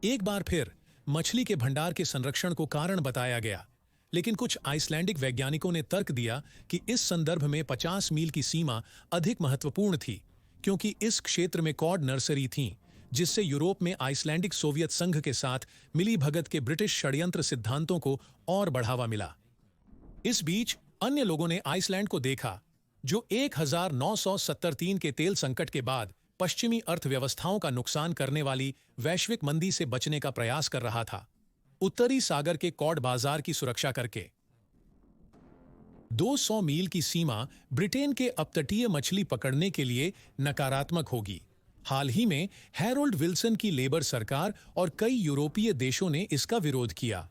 A: एक बार फिर मछली के भंडार के संरक्षण को कारण बताया गया, लेकिन कुछ आइसलैंडिक वैज्ञानिकों ने तर्क दिया कि इस संदर्भ में 50 मील की सीमा अधिक महत्वपूर्ण थी, क्योंकि इस क्षेत्र में कॉड नर्सरी थीं, जिससे यूरोप में आइसलैंडिक सोवियत संघ के साथ मिलीभगत के ब्रिटिश षड्यंत्र सिद्धांतों को और बढ़ावा मिला। इस बीच अन्य लोगों ने आइसलैंड को देखा, जो 1973 के तेल संकट के बाद पश्चिमी अर्थव्यवस्थाओं का नुकसान करने वाली वैश्विक मंदी से बचने का प्रयास कर रहा था, उत्तरी सागर के कॉड बाजार की सुरक्षा करके। 200 मील की सीमा ब्रिटेन के अपतटीय मछली पकड़ने के लिए नकारात्मक होगी। हाल ही में हैरोल्ड विल्सन की लेबर सरकार और कई यूरोपीय देशों ने इसका विरोध किया।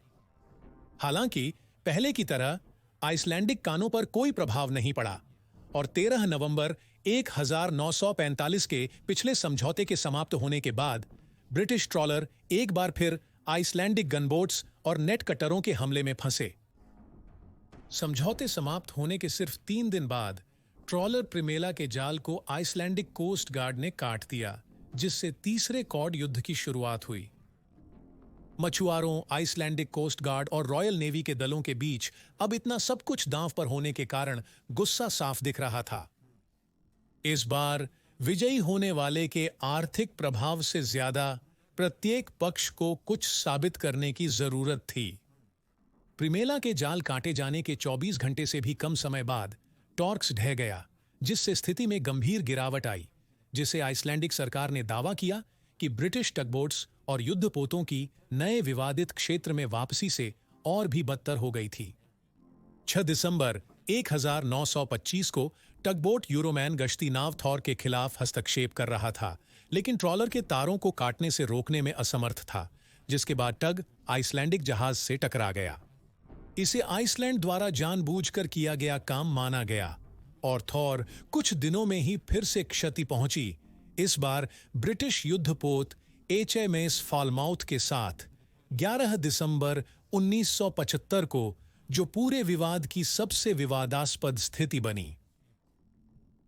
A: हालांकि पहले की तरह आइसलैंडिक कानों पर कोई प्रभाव नहीं पड़ा और 13 नवंबर 1945 के पिछले समझौते के समाप्त होने के बाद ब्रिटिश ट्रॉलर एक बार फिर आइसलैंडिक गनबोट्स और नेट कटरों के हमले में फंसे। समझौते समाप्त होने के सिर्फ 3 दिन बाद ट्रॉलर प्रिमेला के जाल को आइसलैंडिक कोस्ट गार्ड ने काट दिया, जिससे तीसरे कॉड युद्ध की शुरुआत हुई। मछुआरों, आइसलैंडिक कोस्ट गार्ड और रॉयल नेवी के दलों के बीच अब इतना सब कुछ दांव पर होने के कारण गुस्सा साफ दिख रहा था। इस बार विजयी होने वाले के आर्थिक प्रभाव से ज्यादा प्रत्येक पक्ष को कुछ साबित करने की जरूरत थी। प्रिमेला के जाल काटे जाने के 24 घंटे से भी कम समय बाद टॉर्क्स ढह गया, जिससे स्थिति में गंभीर गिरावट आई, जिसे आइसलैंडिक सरकार ने दावा किया कि ब्रिटिश टगबोट्स और युद्धपोतों की नए विवादित क्षेत्र में वापसी से और भी बदतर हो गई थी। 6 दिसंबर 1925 को टगबोट यूरोमैन गश्ती नाव थॉर के खिलाफ हस्तक्षेप कर रहा था, लेकिन ट्रॉलर के तारों को काटने से रोकने में असमर्थ था, जिसके बाद टग आइसलैंडिक जहाज से टकरा गया। इसे आइसलैंड द्वारा जानबूझकर किया गया काम माना गया और थॉर कुछ दिनों में ही फिर से क्षति पहुंची, इस बार ब्रिटिश युद्धपोत HMS फॉलमाउथ के साथ 11 दिसंबर 1975 को, जो पूरे विवाद की सबसे विवादास्पद स्थिति बनी।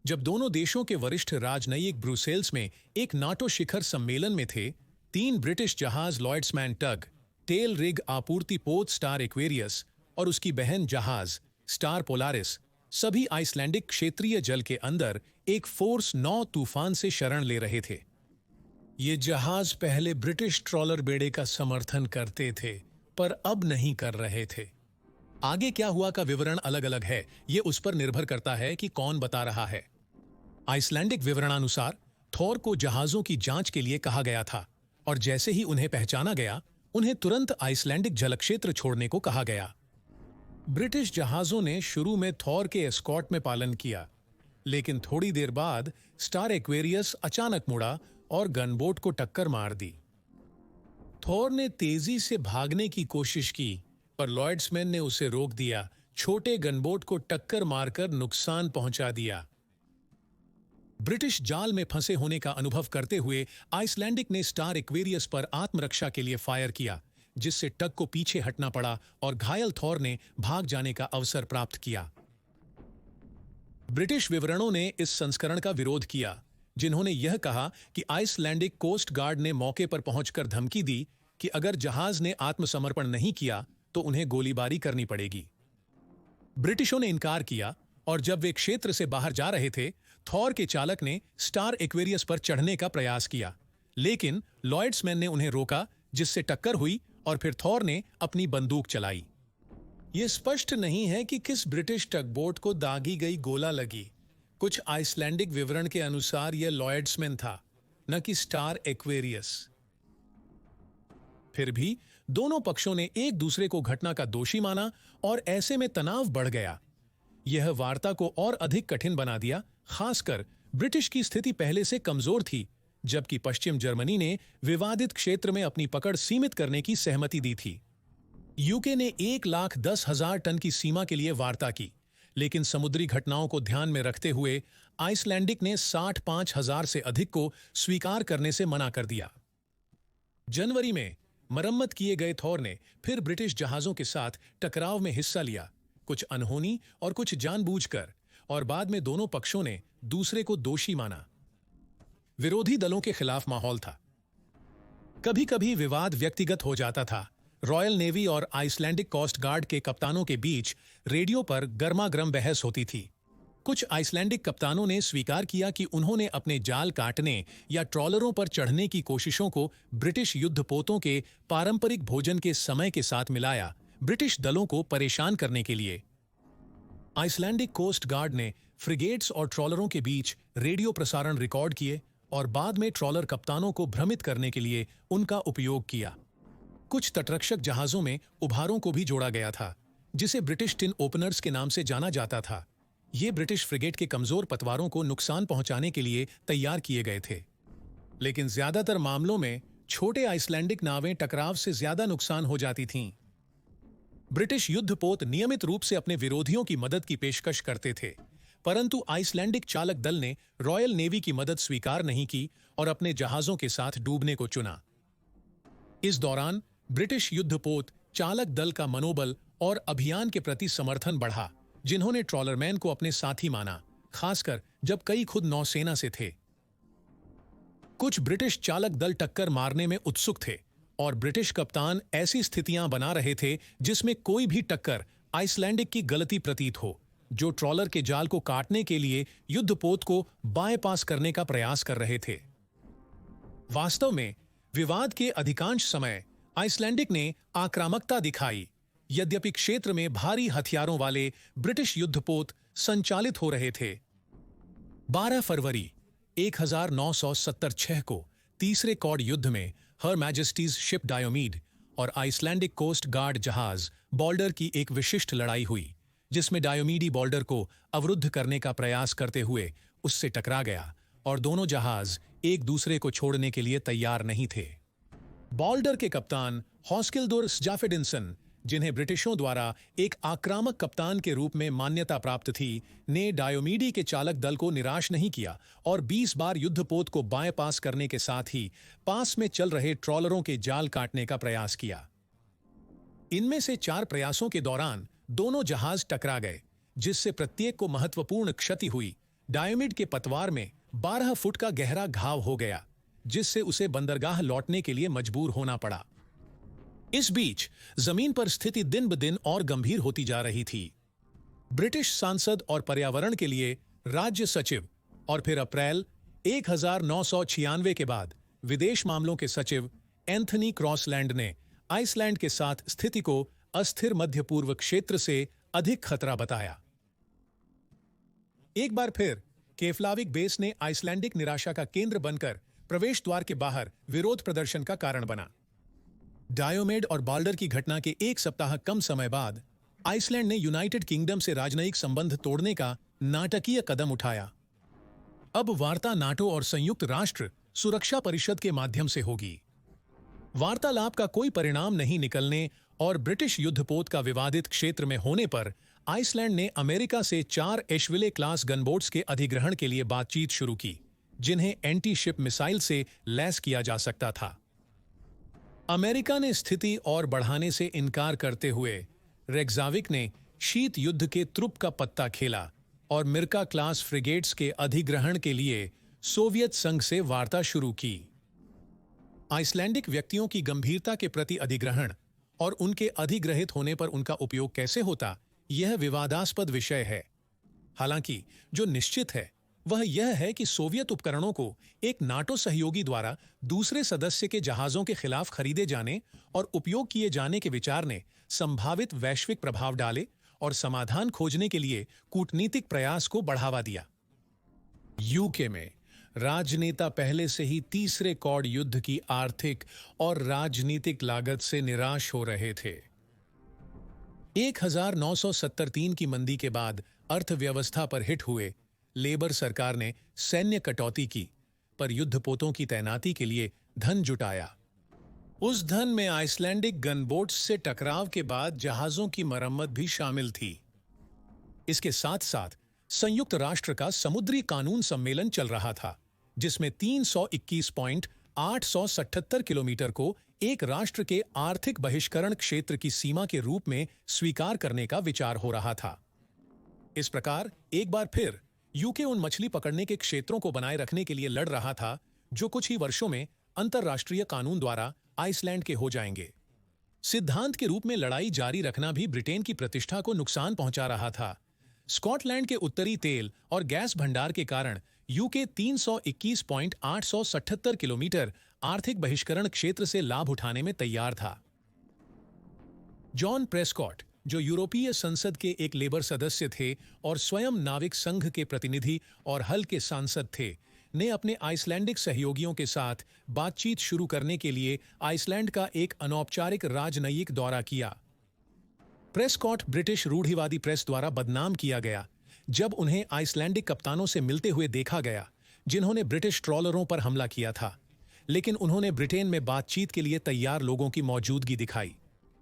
A: जब दोनों देशों के वरिष्ठ राजनयिक ब्रुसेल्स में एक नाटो शिखर सम्मेलन में थे, 3 ब्रिटिश जहाज लॉयड्समैन टग, टेल रिग आपूर्ति पोत स्टार एक्वेरियस और उसकी बहन जहाज स्टार पोलारिस सभी आइसलैंडिक क्षेत्रीय जल के अंदर एक फोर्स 9 तूफान से शरण ले रहे थे। ये जहाज पहले ब्रिटिश ट्रॉलर बेड़े का समर्थन करते थे, पर अब नहीं कर रहे थे। आगे क्या हुआ का विवरण अलग अलग है, ये उस पर निर्भर करता है कि कौन बता रहा है। आइसलैंडिक विवरणानुसार थॉर को जहाजों की जांच के लिए कहा गया था और जैसे ही उन्हें पहचाना गया, उन्हें तुरंत आइसलैंडिक जलक्षेत्र छोड़ने को कहा गया। ब्रिटिश जहाजों ने शुरू में थॉर के एस्कॉर्ट में पालन किया, लेकिन थोड़ी देर बाद स्टार एक्वेरियस अचानक मुड़ा और गनबोट को टक्कर मार दी। थॉर ने तेजी से भागने की कोशिश की, पर लॉयड्समैन ने उसे रोक दिया, छोटे गनबोट को टक्कर मारकर नुकसान पहुंचा दिया। ब्रिटिश जाल में फंसे होने का अनुभव करते हुए आइसलैंडिक ने स्टार एक्वेरियस पर आत्मरक्षा के लिए फायर किया, जिससे टग को पीछे हटना पड़ा और घायल थॉर ने भाग जाने का अवसर प्राप्त किया। ब्रिटिश विवरणों ने इस संस्करण का विरोध किया, जिन्होंने यह कहा कि आइसलैंडिक कोस्ट गार्ड ने मौके पर पहुंचकर धमकी दी कि अगर जहाज ने आत्मसमर्पण नहीं किया तो उन्हें गोलीबारी करनी पड़ेगी। ब्रिटिशों ने इनकार किया और जब वे क्षेत्र से बाहर जा रहे थे, थॉर के चालक ने स्टार एक्वेरियस पर चढ़ने का प्रयास किया, लेकिन लॉयड्समैन ने उन्हें रोका, जिससे टक्कर हुई और फिर थॉर ने अपनी बंदूक चलाई। यह स्पष्ट नहीं है कि किस ब्रिटिश टगबोट को दागी गई गोला लगी। कुछ आइसलैंडिक विवरण के अनुसार यह लॉयड्समैन था, न कि स्टार एक्वेरियस। फिर भी दोनों पक्षों ने एक दूसरे को घटना का दोषी माना और ऐसे में तनाव बढ़ गया। यह वार्ता को और अधिक कठिन बना दिया, खासकर ब्रिटिश की स्थिति पहले से कमजोर थी, जबकि पश्चिम जर्मनी ने विवादित क्षेत्र में अपनी पकड़ सीमित करने की सहमति दी थी। यूके ने 1,10,000 टन की सीमा के लिए वार्ता की, लेकिन समुद्री घटनाओं को ध्यान में रखते हुए आइसलैंडिक ने 65,000 से अधिक को स्वीकार करने से मना कर दिया। जनवरी में मरम्मत किए गए थॉर ने फिर ब्रिटिश जहाजों के साथ टकराव में हिस्सा लिया, कुछ अनहोनी और कुछ जानबूझकर, और बाद में दोनों पक्षों ने दूसरे को दोषी माना। विरोधी दलों के खिलाफ माहौल था। कभी कभी विवाद व्यक्तिगत हो जाता था। रॉयल नेवी और आइसलैंडिक कोस्ट गार्ड के कप्तानों के बीच रेडियो पर गर्मागर्म बहस होती थी। कुछ आइसलैंडिक कप्तानों ने स्वीकार किया कि उन्होंने अपने जाल काटने या ट्रॉलरों पर चढ़ने की कोशिशों को ब्रिटिश युद्धपोतों के पारंपरिक भोजन के समय के साथ मिलाया, ब्रिटिश दलों को परेशान करने के लिए। आइसलैंडिक कोस्ट गार्ड ने फ्रिगेट्स और ट्रॉलरों के बीच रेडियो प्रसारण रिकॉर्ड किए और बाद में ट्रॉलर कप्तानों को भ्रमित करने के लिए उनका उपयोग किया। कुछ तटरक्षक जहाजों में उभारों को भी जोड़ा गया था, जिसे ब्रिटिश टिन ओपनर्स के नाम से जाना जाता था। ये ब्रिटिश फ्रिगेट के कमजोर पतवारों को नुकसान पहुंचाने के लिए तैयार किए गए थे, लेकिन ज्यादातर मामलों में छोटे आइसलैंडिक नावें टकराव से ज्यादा नुकसान हो जाती थीं। ब्रिटिश युद्धपोत नियमित रूप से अपने विरोधियों की मदद की पेशकश करते थे, परंतु आइसलैंडिक चालक दल ने रॉयल नेवी की मदद स्वीकार नहीं की और अपने जहाजों के साथ डूबने को चुना। इस दौरान ब्रिटिश युद्धपोत चालक दल का मनोबल और अभियान के प्रति समर्थन बढ़ा, जिन्होंने ट्रॉलरमैन को अपने साथी माना, खासकर जब कई खुद नौसेना से थे। कुछ ब्रिटिश चालक दल टक्कर मारने में उत्सुक थे और ब्रिटिश कप्तान ऐसी स्थितियां बना रहे थे जिसमें कोई भी टक्कर आइसलैंडिक की गलती प्रतीत हो, जो ट्रॉलर के जाल को काटने के लिए युद्धपोत को बायपास करने का प्रयास कर रहे थे। वास्तव में विवाद के अधिकांश समय आइसलैंडिक ने आक्रामकता दिखाई, यद्यपि क्षेत्र में भारी हथियारों वाले ब्रिटिश युद्धपोत संचालित हो रहे थे। 12 फरवरी 1976 को तीसरे कॉड युद्ध में हर मैजेस्टीज शिप डायोमीड और आइसलैंडिक कोस्ट गार्ड जहाज बॉल्डर की एक विशिष्ट लड़ाई हुई, जिसमें डायोमीडी बॉल्डर को अवरुद्ध करने का प्रयास करते हुए उससे टकरा गया और दोनों जहाज एक दूसरे को छोड़ने के लिए तैयार नहीं थे। बॉल्डर के कप्तान हॉस्किल्दुर स्जाफेडिन्सन, जिन्हें ब्रिटिशों द्वारा एक आक्रामक कप्तान के रूप में मान्यता प्राप्त थी, ने डायोमीडी के चालक दल को निराश नहीं किया और 20 बार युद्धपोत को बायपास करने के साथ ही पास में चल रहे ट्रॉलरों के जाल काटने का प्रयास किया। इनमें से 4 प्रयासों के दौरान दोनों जहाज टकरा गए, जिससे प्रत्येक को महत्वपूर्ण क्षति हुई। डायोमीड के पतवार में 12 फुट का गहरा घाव हो गया, जिससे उसे बंदरगाह लौटने के लिए मजबूर होना पड़ा। इस बीच जमीन पर स्थिति दिन ब दिन और गंभीर होती जा रही थी। ब्रिटिश सांसद और पर्यावरण के लिए राज्य सचिव और फिर अप्रैल 1996 के बाद विदेश मामलों के सचिव एंथनी क्रॉसलैंड ने आइसलैंड के साथ स्थिति को अस्थिर मध्य पूर्व क्षेत्र से अधिक खतरा बताया। एक बार फिर केफ्लाविक बेस ने आइसलैंडिक निराशा का केंद्र बनकर प्रवेश द्वार के बाहर विरोध प्रदर्शन का कारण बना। डायोमेड और बॉल्डर की घटना के एक सप्ताह कम समय बाद आइसलैंड ने यूनाइटेड किंगडम से राजनयिक संबंध तोड़ने का नाटकीय कदम उठाया। अब वार्ता नाटो और संयुक्त राष्ट्र सुरक्षा परिषद के माध्यम से होगी। वार्तालाप का कोई परिणाम नहीं निकलने और ब्रिटिश युद्धपोत का विवादित क्षेत्र में होने पर आइसलैंड ने अमेरिका से 4 एशविले क्लास गनबोट्स के अधिग्रहण के लिए बातचीत शुरू की, जिन्हें एंटी शिप मिसाइल से लैस किया जा सकता था। अमेरिका ने स्थिति और बढ़ाने से इनकार करते हुए रेक्जाविक ने शीत युद्ध के त्रुप का पत्ता खेला और मिर्का क्लास फ्रिगेट्स के अधिग्रहण के लिए सोवियत संघ से वार्ता शुरू की। आइसलैंडिक व्यक्तियों की गंभीरता के प्रति अधिग्रहण और उनके अधिग्रहित होने पर उनका उपयोग कैसे होता, यह विवादास्पद विषय है। हालांकि जो निश्चित है वह यह है कि सोवियत उपकरणों को एक नाटो सहयोगी द्वारा दूसरे सदस्य के जहाजों के खिलाफ खरीदे जाने और उपयोग किए जाने के विचार ने संभावित वैश्विक प्रभाव डाले और समाधान खोजने के लिए कूटनीतिक प्रयास को बढ़ावा दिया। यूके में राजनेता पहले से ही तीसरे कॉड युद्ध की आर्थिक और राजनीतिक लागत से निराश हो रहे थे। 1973 की मंदी के बाद अर्थव्यवस्था पर हिट हुए लेबर सरकार ने सैन्य कटौती की, पर युद्धपोतों की तैनाती के लिए धन जुटाया। उस धन में आइसलैंडिक गनबोट्स से टकराव के बाद जहाजों की मरम्मत भी शामिल थी। इसके साथ साथ संयुक्त राष्ट्र का समुद्री कानून सम्मेलन चल रहा था, जिसमें 321.877 किलोमीटर को एक राष्ट्र के आर्थिक बहिष्करण क्षेत्र की सीमा के रूप में स्वीकार करने का विचार हो रहा था। इस प्रकार एक बार फिर यूके उन मछली पकड़ने के क्षेत्रों को बनाए रखने के लिए लड़ रहा था जो कुछ ही वर्षों में अंतर्राष्ट्रीय कानून द्वारा आइसलैंड के हो जाएंगे। सिद्धांत के रूप में लड़ाई जारी रखना भी ब्रिटेन की प्रतिष्ठा को नुकसान पहुंचा रहा था। स्कॉटलैंड के उत्तरी तेल और गैस भंडार के कारण यूके 321.877 किलोमीटर आर्थिक बहिष्करण क्षेत्र से लाभ उठाने में तैयार था। जॉन प्रेस्कॉट, जो यूरोपीय संसद के एक लेबर सदस्य थे और स्वयं नाविक संघ के प्रतिनिधि और हल के सांसद थे, ने अपने आइसलैंडिक सहयोगियों के साथ बातचीत शुरू करने के लिए आइसलैंड का एक अनौपचारिक राजनयिक दौरा किया। प्रेस्कॉट ब्रिटिश रूढ़िवादी प्रेस द्वारा बदनाम किया गया जब उन्हें आइसलैंडिक कप्तानों से मिलते हुए देखा गया जिन्होंने ब्रिटिश ट्रॉलरों पर हमला किया था, लेकिन उन्होंने ब्रिटेन में बातचीत के लिए तैयार लोगों की मौजूदगी दिखाई।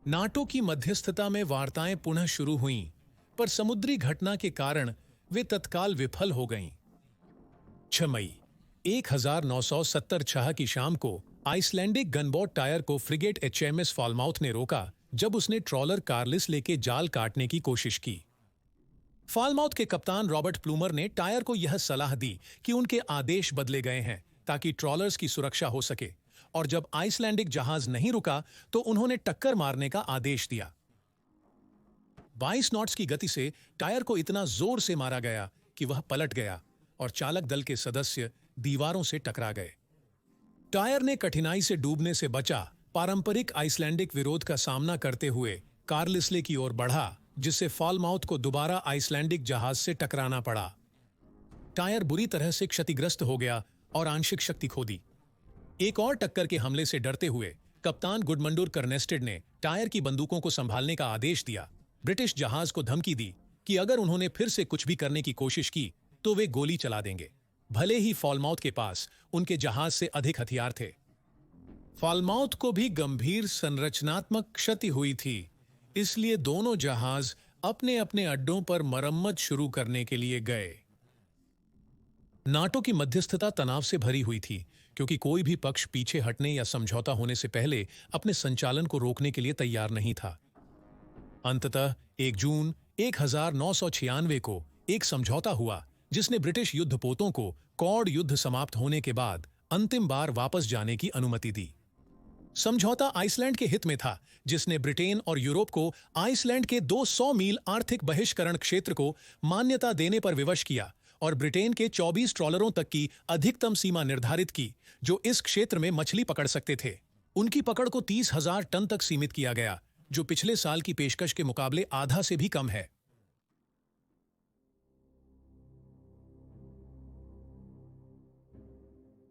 A: नाटो की मध्यस्थता में वार्ताएं पुनः शुरू हुईं, पर समुद्री घटना के कारण वे तत्काल विफल हो गईं। 6 मई 1976 की शाम को आइसलैंडिक गनबोट टायर को फ्रिगेट HMS फॉलमाउथ ने रोका जब उसने ट्रॉलर कार्लिस लेके जाल काटने की कोशिश की। फॉलमाउथ के कप्तान रॉबर्ट प्लूमर ने टायर को यह सलाह दी कि उनके आदेश बदले गए हैं ताकि ट्रॉलर्स की सुरक्षा हो सके, और जब आइसलैंडिक जहाज नहीं रुका तो उन्होंने टक्कर मारने का आदेश दिया। 22 नॉट्स की गति से टायर को इतना जोर से मारा गया कि वह पलट गया और चालक दल के सदस्य दीवारों से टकरा गए। टायर ने कठिनाई से डूबने से बचा, पारंपरिक आइसलैंडिक विरोध का सामना करते हुए कार्लिसले की ओर बढ़ा, जिससे फॉलमाउथ को दोबारा आइसलैंडिक जहाज से टकराना पड़ा। टायर बुरी तरह से क्षतिग्रस्त हो गया और आंशिक शक्ति खो दी। एक और टक्कर के हमले से डरते हुए कप्तान गुडमंडुर कर्नेस्टेड ने टायर की बंदूकों को संभालने का आदेश दिया। ब्रिटिश जहाज को धमकी दी कि अगर उन्होंने फिर से कुछ भी करने की कोशिश की तो वे गोली चला देंगे, भले ही फॉलमाउथ के पास उनके जहाज से अधिक हथियार थे। फॉलमाउथ को भी गंभीर संरचनात्मक क्षति हुई थी, इसलिए दोनों जहाज अपने अपने अड्डों पर मरम्मत शुरू करने के लिए गए। नाटो की मध्यस्थता तनाव से भरी हुई थी, क्योंकि कोई भी पक्ष पीछे हटने या समझौता होने से पहले अपने संचालन को रोकने के लिए तैयार नहीं था। अंततः 1 जून 1996 को एक समझौता हुआ जिसने ब्रिटिश युद्धपोतों को कॉड युद्ध समाप्त होने के बाद अंतिम बार वापस जाने की अनुमति दी। समझौता आइसलैंड के हित में था, जिसने ब्रिटेन और यूरोप को आइसलैंड के 200 मील आर्थिक बहिष्करण क्षेत्र को मान्यता देने पर विवश किया और ब्रिटेन के 24 ट्रॉलरों तक की अधिकतम सीमा निर्धारित की जो इस क्षेत्र में मछली पकड़ सकते थे। उनकी पकड़ को 30,000 टन तक सीमित किया गया, जो पिछले साल की पेशकश के मुकाबले आधा से भी कम है।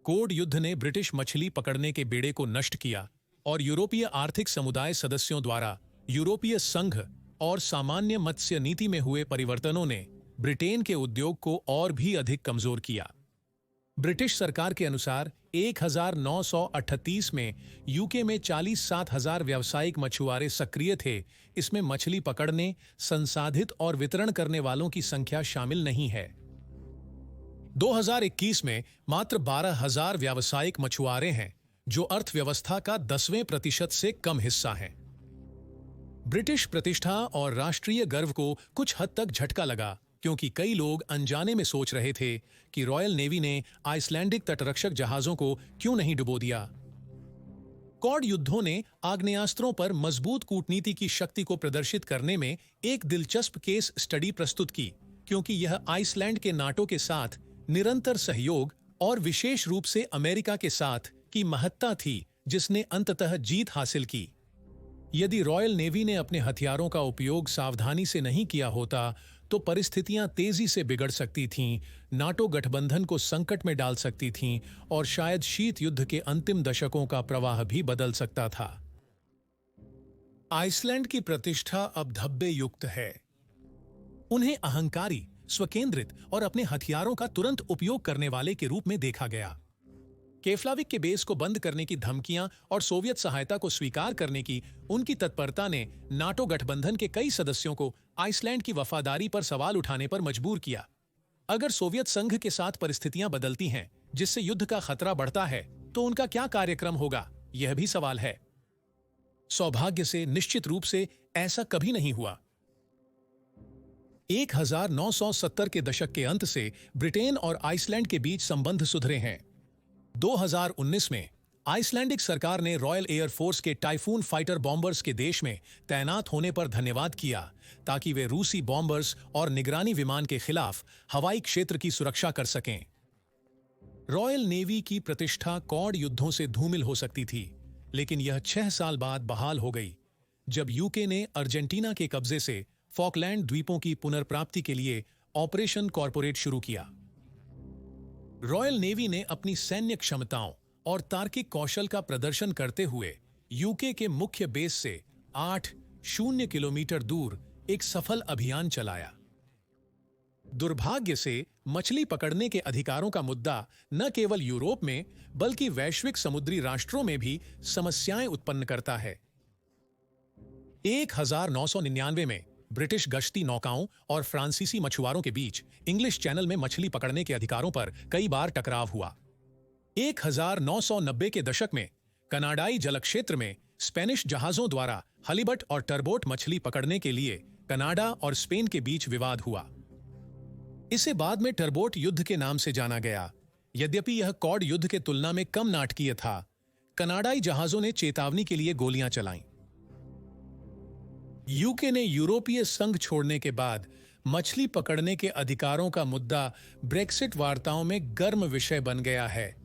A: कोड युद्ध ने ब्रिटिश मछली पकड़ने के बेड़े को नष्ट किया और यूरोपीय आर्थिक समुदाय सदस्यों द्वारा यूरोपीय संघ और सामान्य मत्स्य नीति में हुए परिवर्तनों ने ब्रिटेन के उद्योग को और भी अधिक कमजोर किया। ब्रिटिश सरकार के अनुसार 1938 में यूके में 47,000 व्यावसायिक मछुआरे सक्रिय थे। इसमें मछली पकड़ने, संसाधित और वितरण करने वालों की संख्या शामिल नहीं है। 2021 में मात्र 12,000 व्यावसायिक मछुआरे हैं, जो अर्थव्यवस्था का 10% से कम हिस्सा हैं। ब्रिटिश प्रतिष्ठा और राष्ट्रीय गर्व को कुछ हद तक झटका लगा, क्योंकि कई लोग अनजाने में सोच रहे थे कि रॉयल नेवी ने आइसलैंडिक तटरक्षक जहाजों को क्यों नहीं डुबो दिया। कॉड युद्धों ने आग्नेयास्त्रों पर मजबूत कूटनीति की शक्ति को प्रदर्शित करने में एक दिलचस्प केस स्टडी प्रस्तुत की, क्योंकि यह आइसलैंड के नाटो के साथ निरंतर सहयोग और विशेष रूप से अमेरिका के साथ की महत्ता थी, जिसने अंततः जीत हासिल की। यदि रॉयल नेवी ने अपने हथियारों का उपयोग सावधानी से नहीं किया होता, तो परिस्थितियां तेजी से बिगड़ सकती थीं, नाटो गठबंधन को संकट में डाल सकती थीं और शायद शीत युद्ध के अंतिम दशकों का प्रवाह भी बदल सकता था। आइसलैंड की प्रतिष्ठा अब धब्बे युक्त है। उन्हें अहंकारी, स्वकेंद्रित और अपने हथियारों का तुरंत उपयोग करने वाले के रूप में देखा गया। केफ्लाविक के बेस को बंद करने की धमकियां और सोवियत सहायता को स्वीकार करने की उनकी तत्परता ने नाटो गठबंधन के कई सदस्यों को आइसलैंड की वफादारी पर सवाल उठाने पर मजबूर किया। अगर सोवियत संघ के साथ परिस्थितियां बदलती हैं, जिससे युद्ध का खतरा बढ़ता है, तो उनका क्या कार्यक्रम होगा, यह भी सवाल है। सौभाग्य से निश्चित रूप से ऐसा कभी नहीं हुआ। 1970 के दशक के अंत से ब्रिटेन और आइसलैंड के बीच संबंध सुधरे हैं। 2019 में आइसलैंडिक सरकार ने रॉयल एयर फोर्स के टाइफून फाइटर बॉम्बर्स के देश में तैनात होने पर धन्यवाद किया, ताकि वे रूसी बॉम्बर्स और निगरानी विमान के खिलाफ हवाई क्षेत्र की सुरक्षा कर सकें। रॉयल नेवी की प्रतिष्ठा कॉड युद्धों से धूमिल हो सकती थी, लेकिन यह 6 साल बाद बहाल हो गई, जब यूके ने अर्जेंटीना के कब्जे से फॉकलैंड द्वीपों की पुनर्प्राप्ति के लिए ऑपरेशन कॉर्पोरेट शुरू किया। रॉयल नेवी ने अपनी सैन्य क्षमताओं और तार्किक कौशल का प्रदर्शन करते हुए यूके के मुख्य बेस से 8 किलोमीटर दूर एक सफल अभियान चलाया। दुर्भाग्य से मछली पकड़ने के अधिकारों का मुद्दा न केवल यूरोप में, बल्कि वैश्विक समुद्री राष्ट्रों में भी समस्याएं उत्पन्न करता है। 1999 में ब्रिटिश गश्ती नौकाओं और फ्रांसीसी मछुआरों के बीच इंग्लिश चैनल में मछली पकड़ने के अधिकारों पर कई बार टकराव हुआ। 1990 के दशक में कनाडाई जलक्षेत्र में स्पेनिश जहाजों द्वारा हलिबट और टरबोट मछली पकड़ने के लिए कनाडा और स्पेन के बीच विवाद हुआ। इसे बाद में टरबोट युद्ध के नाम से जाना गया। यद्यपि यह कॉड युद्ध के तुलना में कम नाटकीय था, कनाडाई जहाजों ने चेतावनी के लिए गोलियां चलाईं। यूके ने यूरोपीय संघ छोड़ने के बाद मछली पकड़ने के अधिकारों का मुद्दा ब्रेक्सिट वार्ताओं में गर्म विषय बन गया है।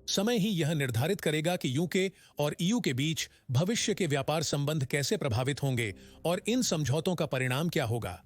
A: समय ही यह निर्धारित करेगा कि यूके और ईयू के बीच भविष्य के व्यापार संबंध कैसे प्रभावित होंगे और इन समझौतों का परिणाम क्या होगा।